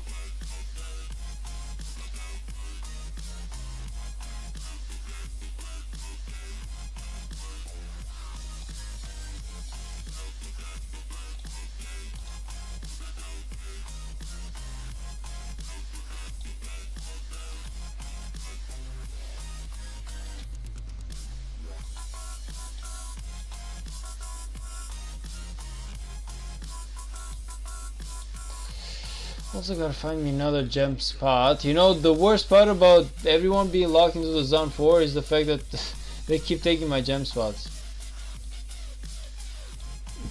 Also gotta find me another gem spot. You know, the worst part about everyone being locked into the zone 4 is the fact that they keep taking my gem spots.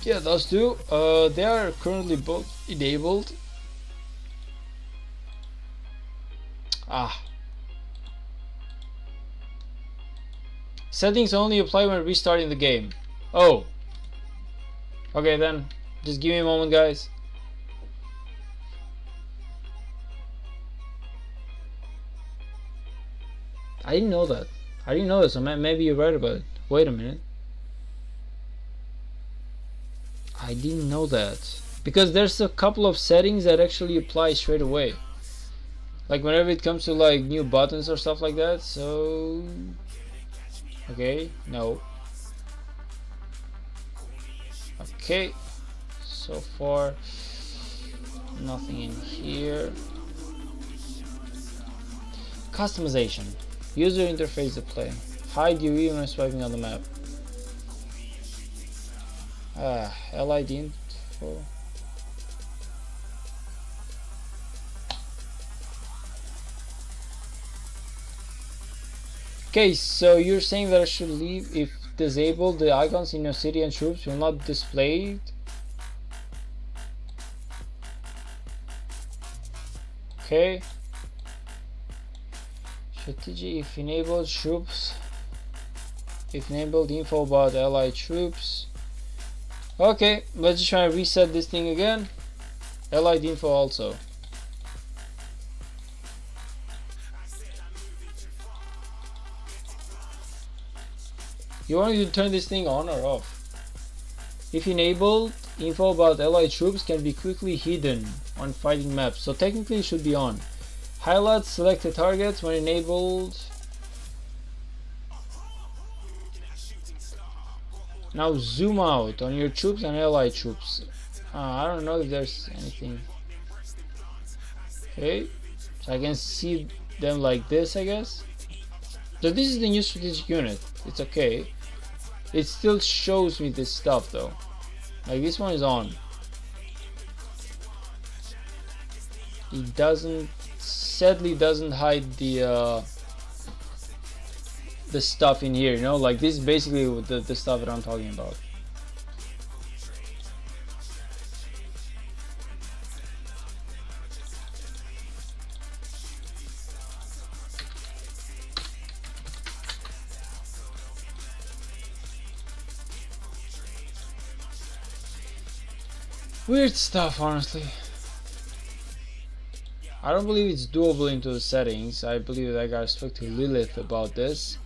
Yeah, those two, they are currently both enabled. Ah. Settings only apply when restarting the game. Oh. Okay then, just give me a moment, guys. I didn't know that. I didn't know this, so maybe you're right about it. Wait a minute. I didn't know that. Because there's a couple of settings that actually apply straight away. Like whenever it comes to like new buttons or stuff like that, so... Okay, no. Okay. So far, nothing in here. Customization. User interface display. Hide UE when swiping on the map. Allied info. Okay, so you're saying that I should leave if disabled, the icons in your city and troops will not display. Okay. Strategy if enabled troops. If enabled info about allied troops. Okay, let's just try and reset this thing again. Allied info also. You want me to turn this thing on or off? If enabled, info about allied troops can be quickly hidden on fighting maps, so technically it should be on. Highlight selected targets when enabled. Now zoom out on your troops and allied troops. I don't know if there's anything. Okay, so I can see them like this, I guess. So this is the new strategic unit. It's okay. It still shows me this stuff though. Like this one is on. It doesn't, sadly doesn't hide the stuff in here, you know, like this is basically the stuff that I'm talking about. Weird stuff, honestly. I don't believe it's doable into the settings. I believe that I gotta speak to Lilith about this.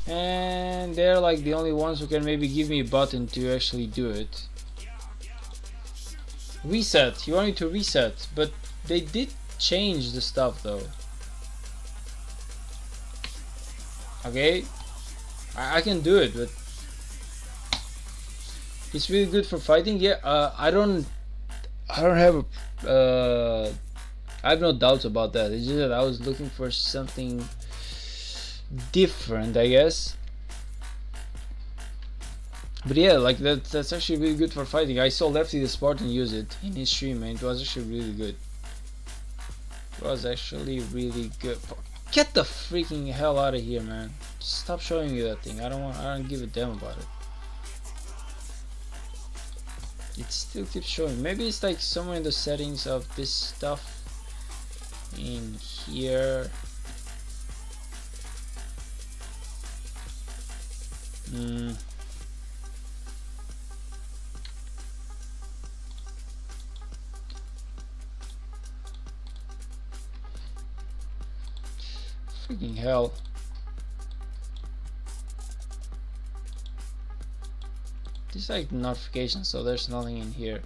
And they're like the only ones who can maybe give me a button to actually do it. Reset. You want me to reset, but they did change the stuff though. Okay, I can do it, but it's really good for fighting. Yeah, I don't have I have no doubts about that. It's just that I was looking for something different, I guess. But yeah, like that's actually really good for fighting. I saw Lefty the Spartan use it in his stream, and it was actually really good. It was actually really good. Get the freaking hell out of here, man! Stop showing me that thing. I don't give a damn about it. It still keeps showing. Maybe it's like somewhere in the settings of this stuff in here. Freaking hell. This is like notifications, so there's nothing in here.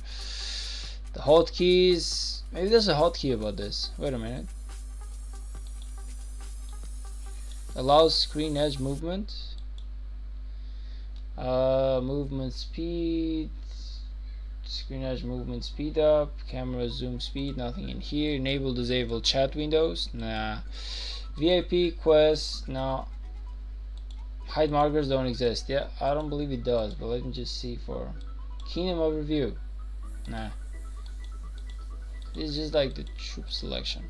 The hotkeys. Maybe there's a hotkey about this. Wait a minute. Allows screen edge movement. Movement speed. Screen edge movement speed up. Camera zoom speed. Nothing in here. Enable disable chat windows. Nah. VIP quest. No. Hide markers don't exist. Yeah, I don't believe it does, but let me just see for Kingdom overview. Nah. This is just like the troop selection.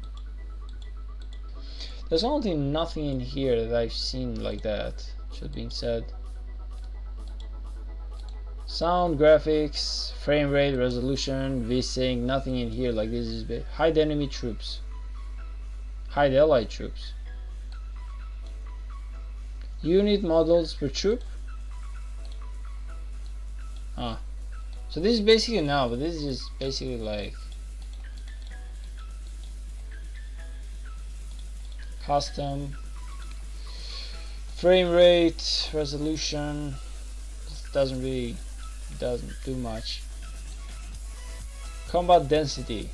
There's only nothing in here that I've seen like that, should being said. Sound, graphics, frame rate, resolution, VSync, nothing in here like this is big. Hide enemy troops. Hide allied troops. Unit models per troop. Ah. So this is basically now, but this is just basically like custom frame rate, resolution. Doesn't do much. Combat density.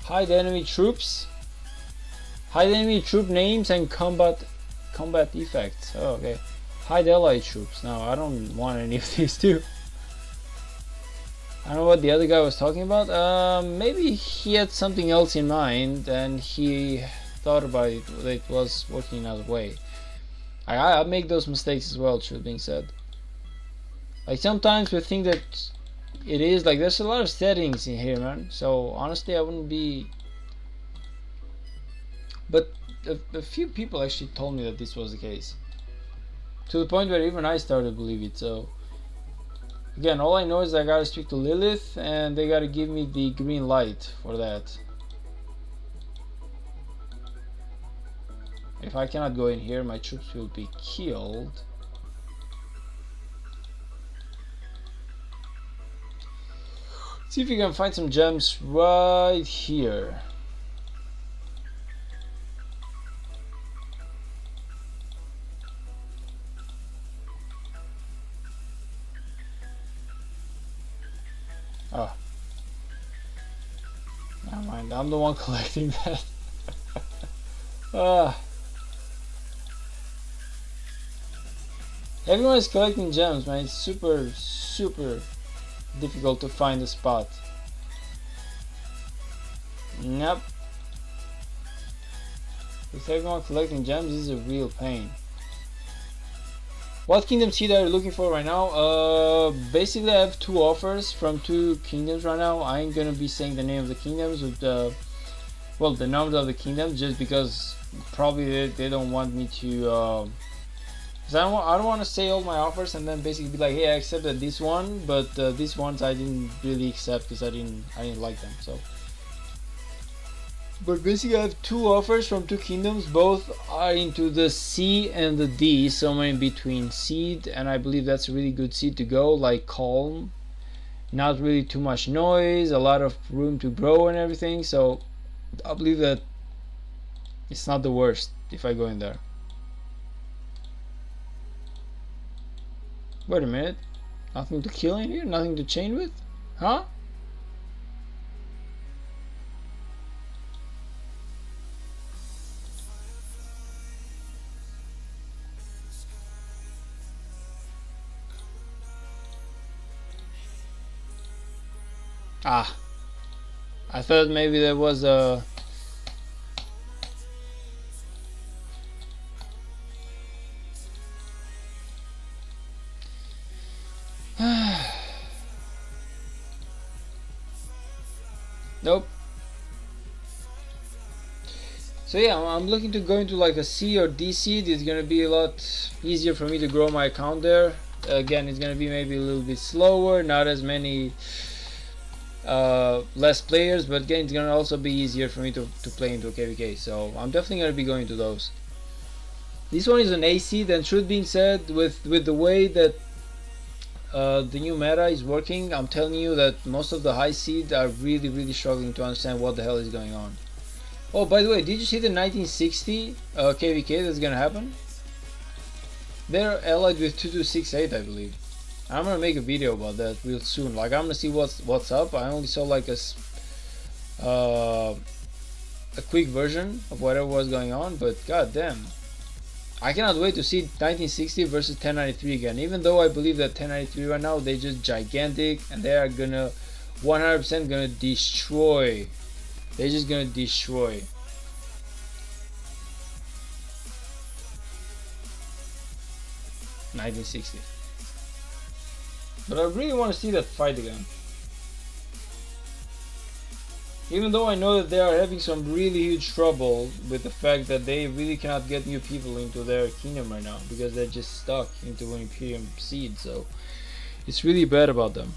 Hide enemy troops. Hide enemy troop names and combat effects. Oh, okay. Hide allied troops. No, I don't want any of these two. I don't know what the other guy was talking about. Maybe he had something else in mind and he thought about it. It was working in another way. I make those mistakes as well, truth being said. Like sometimes we think that it is like there's a lot of settings in here, man. So honestly, I wouldn't be. But a few people actually told me that this was the case. To the point where even I started to believe it. So again, all I know is I gotta speak to Lilith, and they gotta give me the green light for that. If I cannot go in here, my troops will be killed. See if we can find some gems right here. Oh. Never mind, I'm the one collecting that. Everyone is collecting gems, man. It's super difficult to find a spot. Nope. With everyone collecting gems, this is a real pain. What kingdom seed are you looking for right now? Basically I have two offers from two kingdoms right now. I ain't gonna be saying the name of the kingdoms with the the numbers of the kingdoms, just because probably they don't want me to because I don't want to say all my offers and then basically be like, hey, I accepted this one, but these ones I didn't really accept because I didn't like them. So But basically I have two offers from two kingdoms. Both are into the C and the D, somewhere in between seed, and I believe that's a really good seed to go, like calm, not really too much noise, a lot of room to grow and everything. So I believe that it's not the worst if I go in there. Wait a minute, nothing to kill in here, nothing to chain with, huh? Ah, I thought maybe there was a nope. So yeah, I'm looking to go into like a C or D seed. It's gonna be a lot easier for me to grow my account there. Again, it's gonna be maybe a little bit slower, not as many less players, but again it's gonna also be easier for me to play into a KVK. So I'm definitely gonna be going to those. This one is an A seed, and truth being said, with the way that the new meta is working, I'm telling you that most of the high seed are really struggling to understand what the hell is going on. Oh, by the way, did you see the 1960 KVK that's gonna happen? They're allied with 2268, I believe. I'm gonna make a video about that real soon. Like, I'm gonna see what's up. I only saw like a quick version of whatever was going on, but god damn, I cannot wait to see 1960 versus 1093 again. Even though I believe that 1093 right now, they're just gigantic and they are gonna 100% gonna destroy. They're just gonna destroy. $1960. But I really want to see that fight again. Even though I know that they are having some really huge trouble with the fact that they really cannot get new people into their kingdom right now because they're just stuck into an Imperium seed, so it's really bad about them.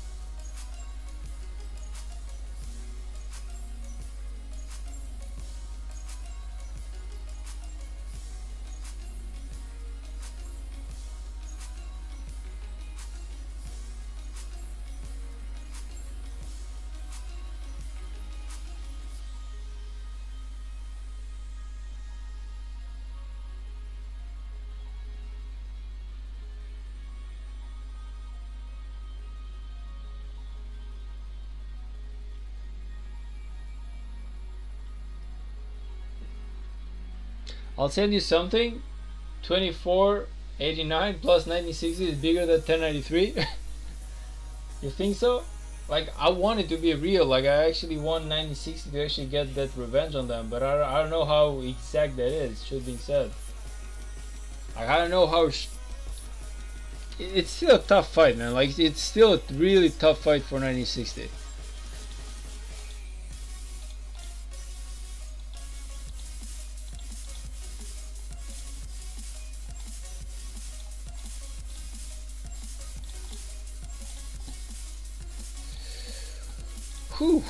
I'll tell you something, 2489 plus 1960 is bigger than 1093. You think so? Like, I want it to be real. Like, I actually want 1960 to actually get that revenge on them, but I don't know how exact that is, should be said. Like, I don't know how it's still a tough fight, man. Like, it's still a really tough fight for 1960. Whew.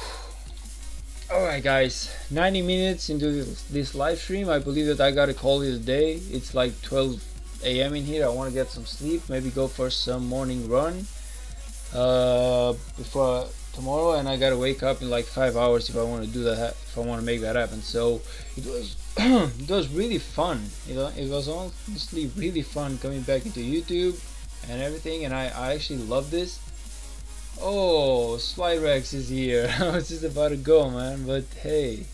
Alright guys, 90 minutes into this live stream. I believe that I gotta call it a day. It's like 12 a.m. in here. I want to get some sleep, maybe go for some morning run before tomorrow, and I gotta wake up in like 5 hours if I want to do that, if I want to make that happen. So it was it was really fun. It was honestly really fun coming back into YouTube and everything, and I actually love this. Oh, Slyrex is here. I was just about to go, man, but hey,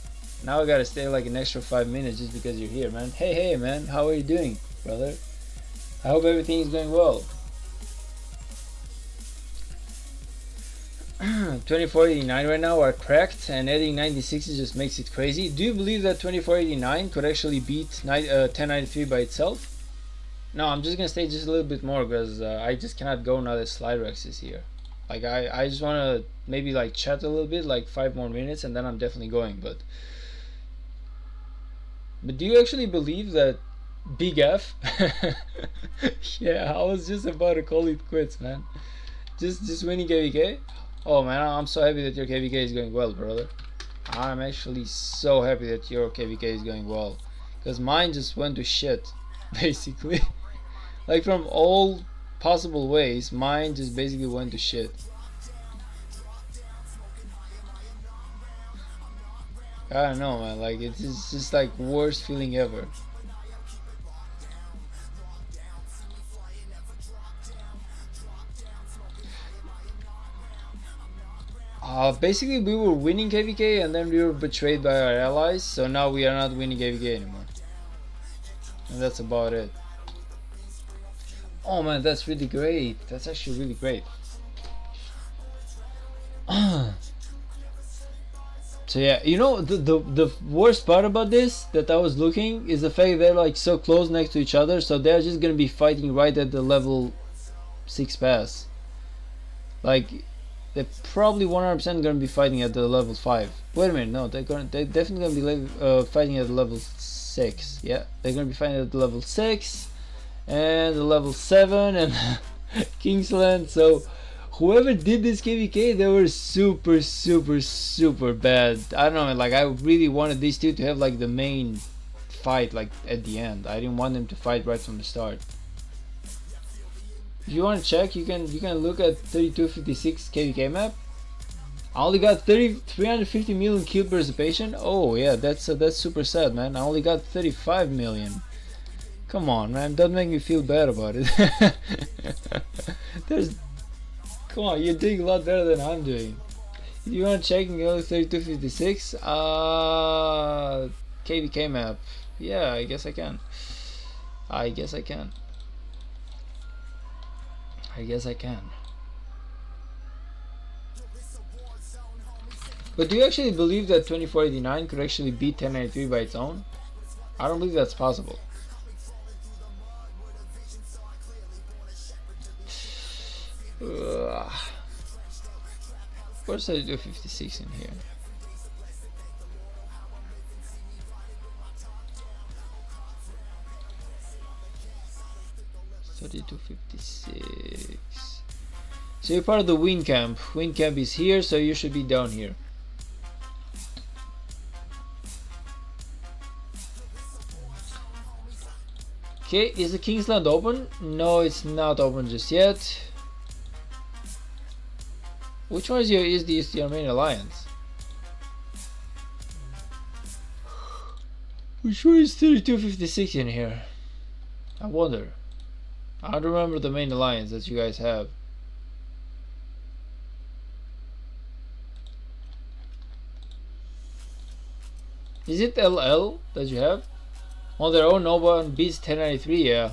now I gotta stay like an extra 5 minutes just because you're here, man. Hey man, how are you doing, brother? I hope everything is going well. 2489 right now are cracked, and adding 1960 just makes it crazy. Do you believe that 2489 could actually beat 1093 by itself? No, I'm just gonna stay just a little bit more because I just cannot go now that Slyrex is here. Like, I just want to maybe like chat a little bit, like 5 more minutes, and then I'm definitely going. But do you actually believe that Big F? Yeah, I was just about to call it quits, man. Just winning KVK. Oh man, I'm so happy that your KVK is going well, brother. I'm actually so happy that your KVK is going well, because mine just went to shit, basically. Like from all possible ways, mine just basically went to shit. I don't know, man. Like it's just like worst feeling ever. Basically, we were winning KVK and then we were betrayed by our allies, so now we are not winning KVK anymore. And that's about it. Oh man, that's really great. That's actually really great. So yeah, you know, the worst part about this that I was looking is the fact they're like so close next to each other, so they're just gonna be fighting right at the level 6 pass. Like they're probably 100% gonna be fighting at the level 5. Wait a minute, no, they're definitely gonna be fighting at the level 6. Yeah, they're gonna be fighting at the level 6 and the level 7 and Kingsland. So whoever did this KVK, they were super bad. I don't know, like I really wanted these two to have like the main fight like at the end. I didn't want them to fight right from the start. If you want to check, you can look at 3256 KVK map. I only got 350 million kill participation. Oh yeah, that's super sad, man. I only got 35 million. Come on, man, don't make me feel bad about it. Come on, you're doing a lot better than I'm doing. If you want to check and go 3256, KVK map. Yeah, I guess I can. I guess I can. But do you actually believe that 2489 could actually beat 1093 by its own? I don't believe that's possible. Where's 3256 in here? $32.56. So you're part of the win camp. Win camp is here, so you should be down here. Okay, is the Kingsland open? No, it's not open just yet. Which one is your main alliance? Which one is 3256 in here? I wonder. I don't remember the main alliance that you guys have. Is it LL that you have? On their own, no one beats 1093, yeah.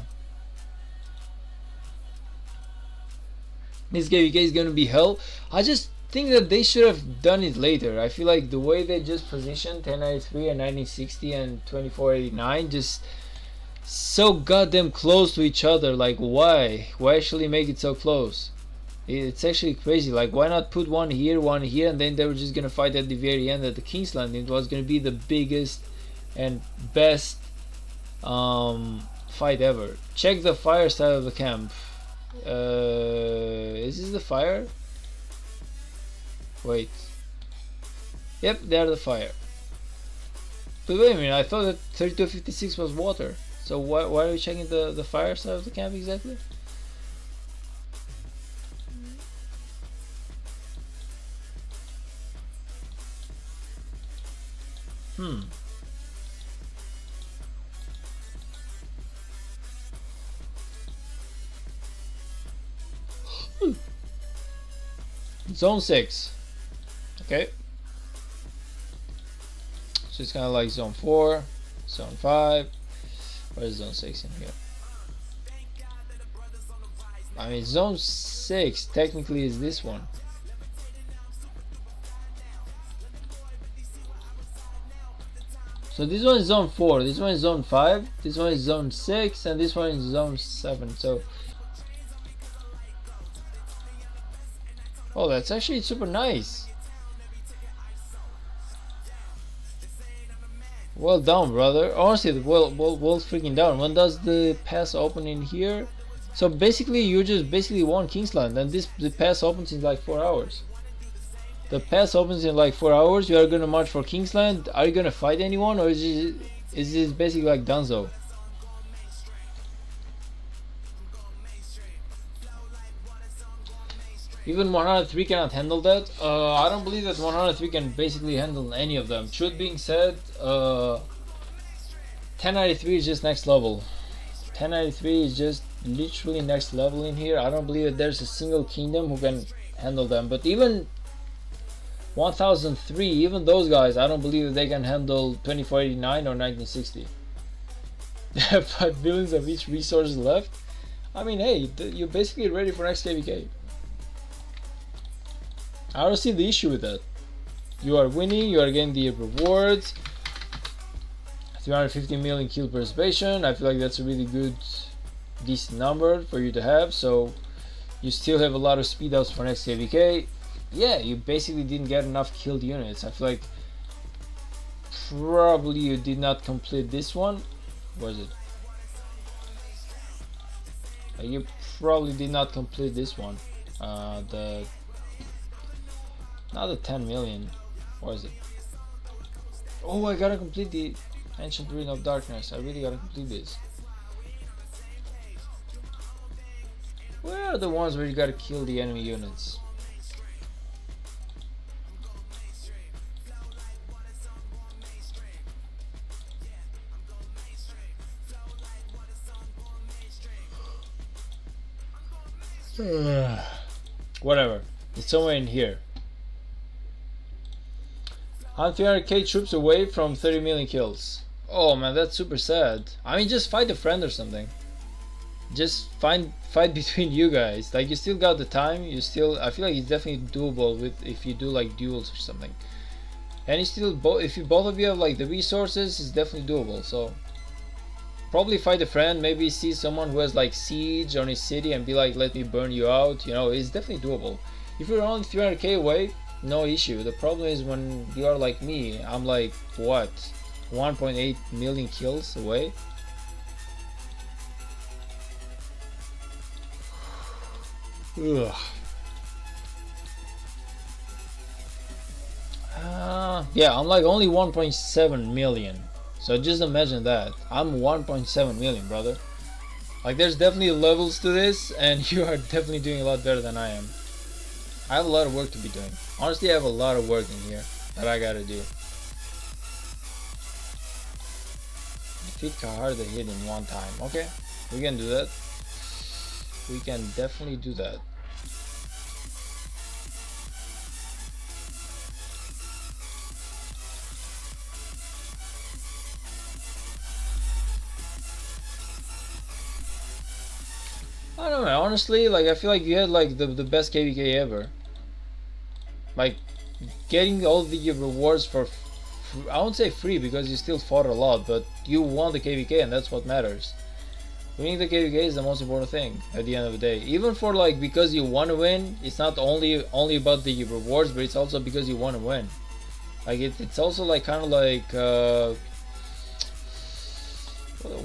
This KVK is gonna be hell. I just think that they should have done it later. I feel like the way they just positioned 1093 and 1960 and 2489 just so goddamn close to each other. Like why actually make it so close? It's actually crazy. Like why not put one here, and then they were just gonna fight at the very end at the Kingsland. It was gonna be the biggest and best fight ever. Check the fire side of the camp. Is this the fire? Wait. Yep, they're the fire. But wait a minute, I thought that 3256 was water. So why are we checking the fire side of the camp exactly? Zone 6. Okay. So it's kind of like zone 4, zone 5. Where's zone 6 in here? I mean, zone 6 technically is this one. So this one is zone 4, this one is zone 5, this one is zone 6, and this one is zone 7. So oh, that's actually super nice. Well done, brother. Honestly, well freaking done. When does the pass open in here? So basically, you just basically won Kingsland, and the pass opens in like 4 hours. The pass opens in like 4 hours. You are gonna march for Kingsland. Are you gonna fight anyone, or is this basically like Dunzo? Even 103 cannot handle that. I don't believe that 103 can basically handle any of them. Truth being said, 1093 is just next level. 1093 is just literally next level in here. I don't believe that there's a single kingdom who can handle them. But even 1003, even those guys, I don't believe that they can handle 2489 or 1960. They have 5 billions of each resources left. I mean, hey, you're basically ready for next KVK. I don't see the issue with that. You are winning, you are getting the rewards. 350 million kill participation. I feel like that's a really good, decent number for you to have. So you still have a lot of speed ups for next KVK. Yeah, you basically didn't get enough killed units. I feel like probably you did not complete this one. Where is it? You probably did not complete this one. Not the 10 million. What is it? Oh, I gotta complete the Ancient Ruin of Darkness. I really gotta complete this. Where are the ones where you gotta kill the enemy units? Whatever. It's somewhere in here. I'm 300k troops away from 30 million kills. Oh man, that's super sad. I mean, just fight a friend or something. Just fight between you guys. Like, you still got the time. You still, I feel like it's definitely doable with if you do like duels or something. And it's still if you both of you have like the resources, it's definitely doable. So probably fight a friend. Maybe see someone who has like siege on his city and be like, let me burn you out. You know, it's definitely doable. If you're only 300k away, no issue. The problem is when you are like me. I'm like, what, 1.8 million kills away. Ugh. Yeah, I'm like only 1.7 million. So just imagine that. I'm 1.7 million, brother. Like, there's definitely levels to this, and you are definitely doing a lot better than I am. I have a lot of work to be doing. Honestly, I have a lot of work in here that I gotta do. Defeat Kahar the Hid in one time. Okay, we can do that. We can definitely do that. I don't know, honestly, like, I feel like you had like the best KVK ever. Like, getting all the rewards for I won't say free because you still fought a lot, but you won the KVK and that's what matters. Winning the KVK is the most important thing at the end of the day. Even for like, because you want to win, it's not only about the rewards, but it's also because you want to win. Like, it's also like kind of like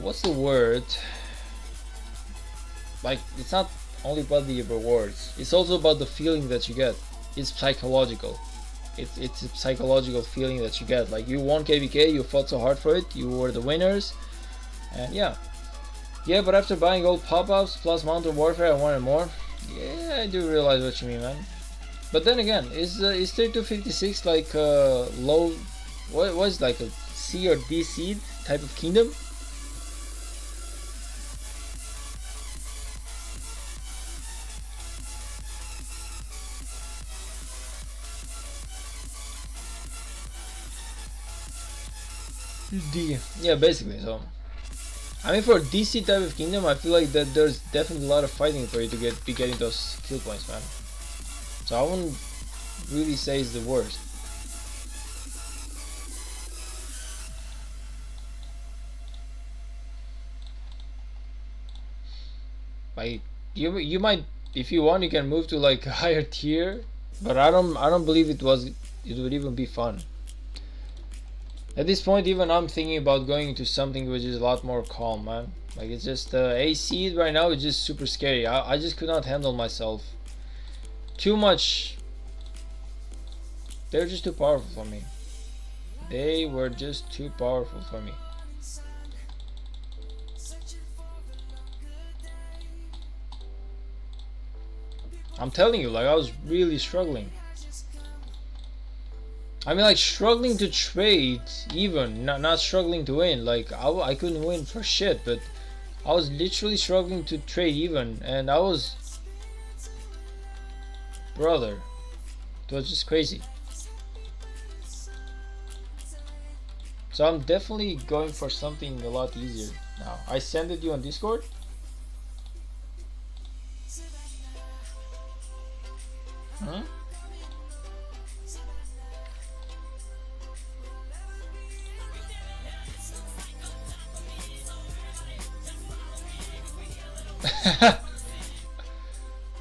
what's the word? Like, it's not only about the rewards, it's also about the feeling that you get. It's psychological. It's a psychological feeling that you get. Like, you won KVK, you fought so hard for it, you were the winners, and yeah. But after buying all pop-ups plus Mountain Warfare, I wanted more. Yeah, I do realize what you mean, man. But then again, is 3256 like low? What was like a C or D seed type of kingdom? D. Yeah, basically. So, I mean, for a DC type of kingdom, I feel like that there's definitely a lot of fighting for you to be getting those kill points, man. So I wouldn't really say it's the worst. Like, you might, if you want, you can move to like a higher tier, but I don't believe it would even be fun. At this point, even I'm thinking about going into something which is a lot more calm, man. Like, it's just AC right now is just super scary. I just could not handle myself. Too much They were just too powerful for me. They were just too powerful for me. I'm telling you, like, I was really struggling. I mean, like, struggling to trade even, not struggling to win. Like, I couldn't win for shit, but I was literally struggling to trade even, and I was, brother, it was just crazy. So I'm definitely going for something a lot easier now. I sent it you on Discord. Huh?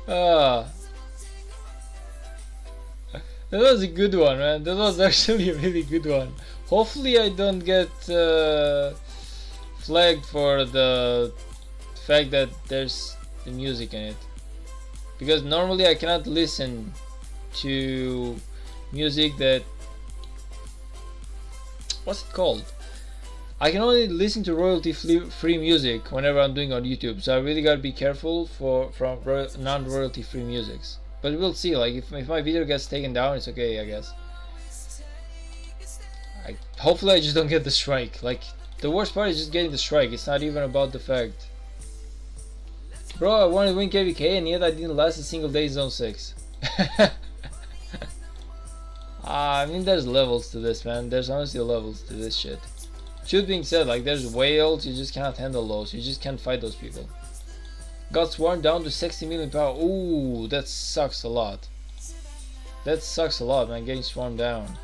Ah, that was a good one, man. That was actually a really good one. Hopefully I don't get flagged for the fact that there's the music in it, because normally I cannot listen to music that, what's it called? I can only listen to royalty-free music whenever I'm doing on YouTube, so I really gotta be careful from non-royalty-free musics. But we'll see. Like, if my video gets taken down, it's okay, I guess. Hopefully I just don't get the strike. Like, the worst part is just getting the strike. It's not even about the fact. Bro, I wanted to win KVK and yet I didn't last a single day in Zone 6. I mean, there's levels to this, man. There's honestly levels to this shit. Truth being said, like, there's whales, you just cannot handle those. You just can't fight those people. Got sworn down to 60 million power. Ooh, that sucks a lot. That sucks a lot, man, getting swarmed down.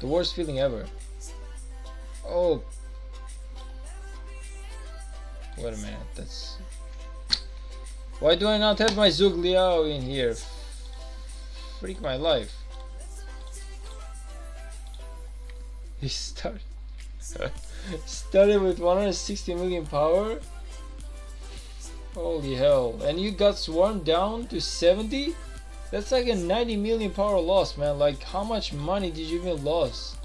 The worst feeling ever. Oh. Wait a minute, that's... Why do I not have my Zhuge Liao in here? Freak my life. He started with 160 million power? Holy hell. And you got sworn down to 70? That's like a 90 million power loss, man. Like, how much money did you even lose?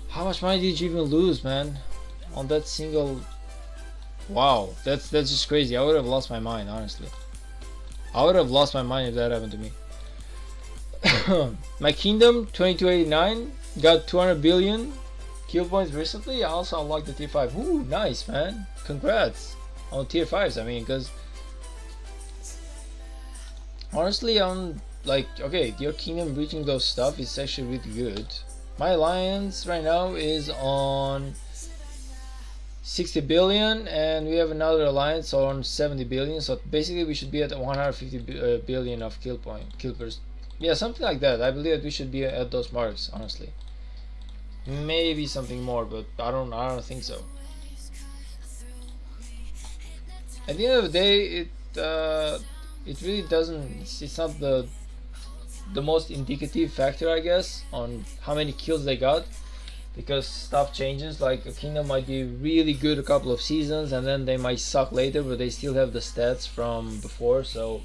How much money did you even lose, man? On that single... Wow, that's just crazy. I would have lost my mind, honestly. I would have lost my mind if that happened to me. My kingdom, 2289, got 200 billion kill points recently. I also unlocked the tier 5. Ooh, nice, man. Congrats on tier 5s, I mean, because honestly, I'm like, okay, your kingdom reaching those stuff is actually really good. My alliance right now is on 60 billion and we have another alliance on 70 billion, so basically we should be at 150 billion of kill per, yeah, something like that. I believe that we should be at those marks, honestly. Maybe something more, but I don't think so. At the end of the day, it really doesn't, it's not the most indicative factor, I guess, on how many kills they got, because stuff changes. Like, a kingdom might be really good a couple of seasons and then they might suck later, but they still have the stats from before. So,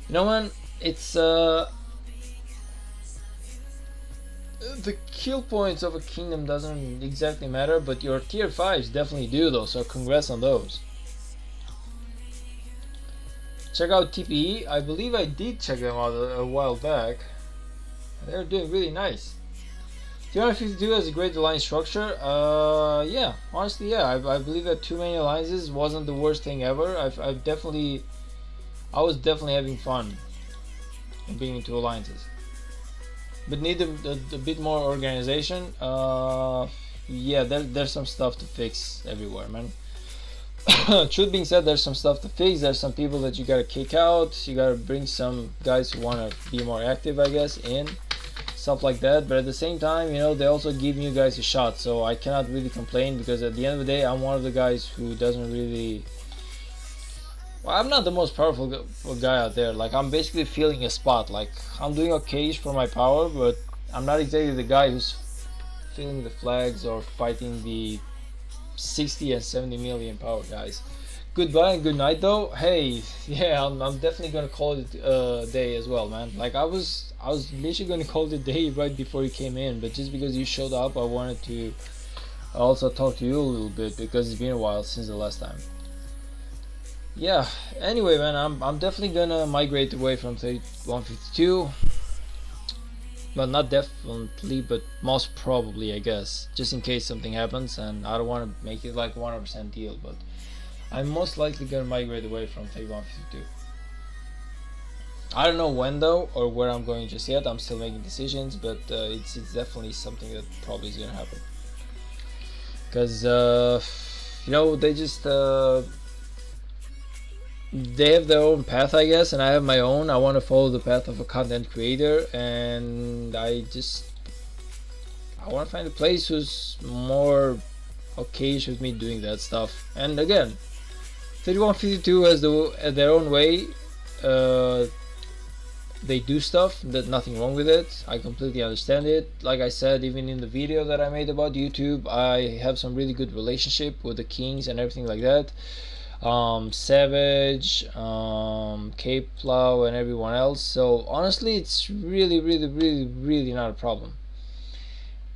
you know, man, it's the kill points of a kingdom doesn't exactly matter, but your tier 5s definitely do though, so congrats on those. Check out TPE. I believe I did check them out a while back. They're doing really nice. 252 has a great alliance structure. Yeah, honestly, yeah. I believe that too many alliances wasn't the worst thing ever. I was definitely having fun in being into alliances, but need a bit more organization. Yeah, there's some stuff to fix everywhere, man. Truth being said, there's some stuff to fix. There's some people that you gotta kick out. You gotta bring some guys who wanna be more active, I guess, in stuff like that. But at the same time, you know, they also give you guys a shot, so I cannot really complain, because at the end of the day, I'm one of the guys who doesn't really, well, I'm not the most powerful guy out there. Like, I'm basically filling a spot. Like, I'm doing okay for my power, but I'm not exactly the guy who's filling the flags or fighting the 60 and 70 million power guys. Goodbye and good night though. Hey, yeah, I'm definitely gonna call it a day as well, man. Like, I was I was literally gonna call the day right before you came in, but just because you showed up, I wanted to also talk to you a little bit because it's been a while since the last time. Yeah. Anyway, man, I'm definitely gonna migrate away from 3152. Well, not definitely, but most probably, I guess, just in case something happens, and I don't want to make it like 100% deal, but I'm most likely gonna migrate away from 3152. I don't know when though, or where I'm going just yet. I'm still making decisions, but it's definitely something that probably is gonna happen. Because you know, they just they have their own path, I guess, and I have my own. I want to follow the path of a content creator, and I want to find a place who's more okay with me doing that stuff. And again, 3152 has their own way. They do stuff, that nothing wrong with it. I completely understand it. Like I said, even in the video that I made about YouTube, I have some really good relationship with the Kings and everything like that. Savage, Cape Plow, and everyone else. So honestly, it's really not a problem.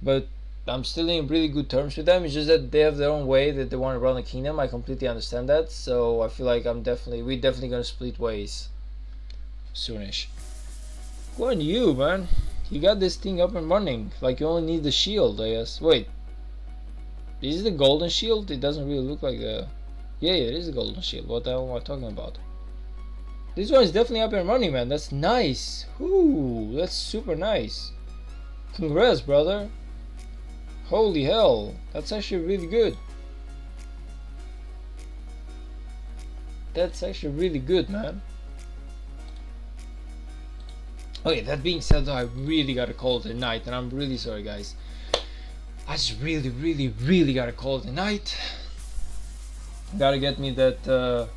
But I'm still in really good terms with them. It's just that they have their own way that they want to run the kingdom. I completely understand that. So I feel like we're definitely gonna split ways soonish. Go on you, man. You got this thing up and running. Like, you only need the shield, I guess. Wait, is it the golden shield? It doesn't really look like a... Yeah, it is a golden shield. What the hell am I talking about? This one is definitely up and running, man. That's nice. Ooh, that's super nice. Congrats, brother. Holy hell, that's actually really good. That's actually really good, man. Okay, that being said though, I really gotta call it a night, and I'm really sorry guys. I just really gotta call it a night. Gotta get me that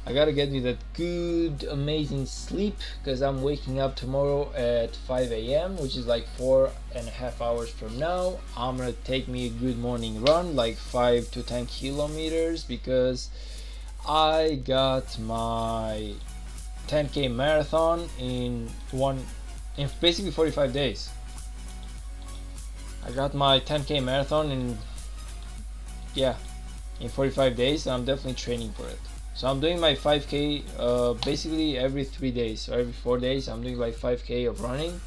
I gotta get me that good amazing sleep, because I'm waking up tomorrow at 5 a.m. which is like 4.5 hours from now. I'm gonna take me a good morning run, like 5 to 10 kilometers, because I got my 10k marathon in basically 45 days. I got my 10k marathon in 45 days, and I'm definitely training for it. So I'm doing my 5k basically every 3 days or every 4 days. I'm doing like 5k of running,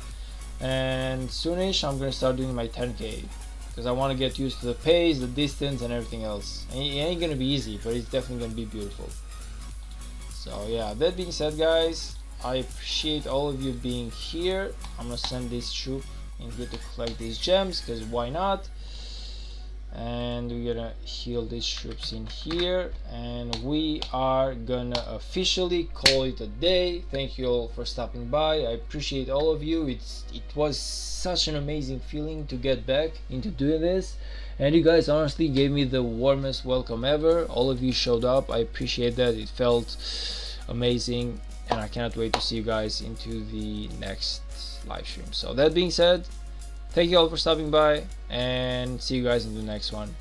and soonish I'm gonna start doing my 10k, because I want to get used to the pace, the distance, and everything else. And it ain't gonna be easy, but it's definitely gonna be beautiful. So yeah, that being said guys, I appreciate all of you being here. I'm gonna send this troop in here to collect these gems, because why not? And we're gonna heal these troops in here, and we are gonna officially call it a day. Thank you all for stopping by. I appreciate all of you. It was such an amazing feeling to get back into doing this, and you guys honestly gave me the warmest welcome ever. All of you showed up. I appreciate that. It felt amazing, and I cannot wait to see you guys into the next live stream. So that being said, thank you all for stopping by, and see you guys in the next one.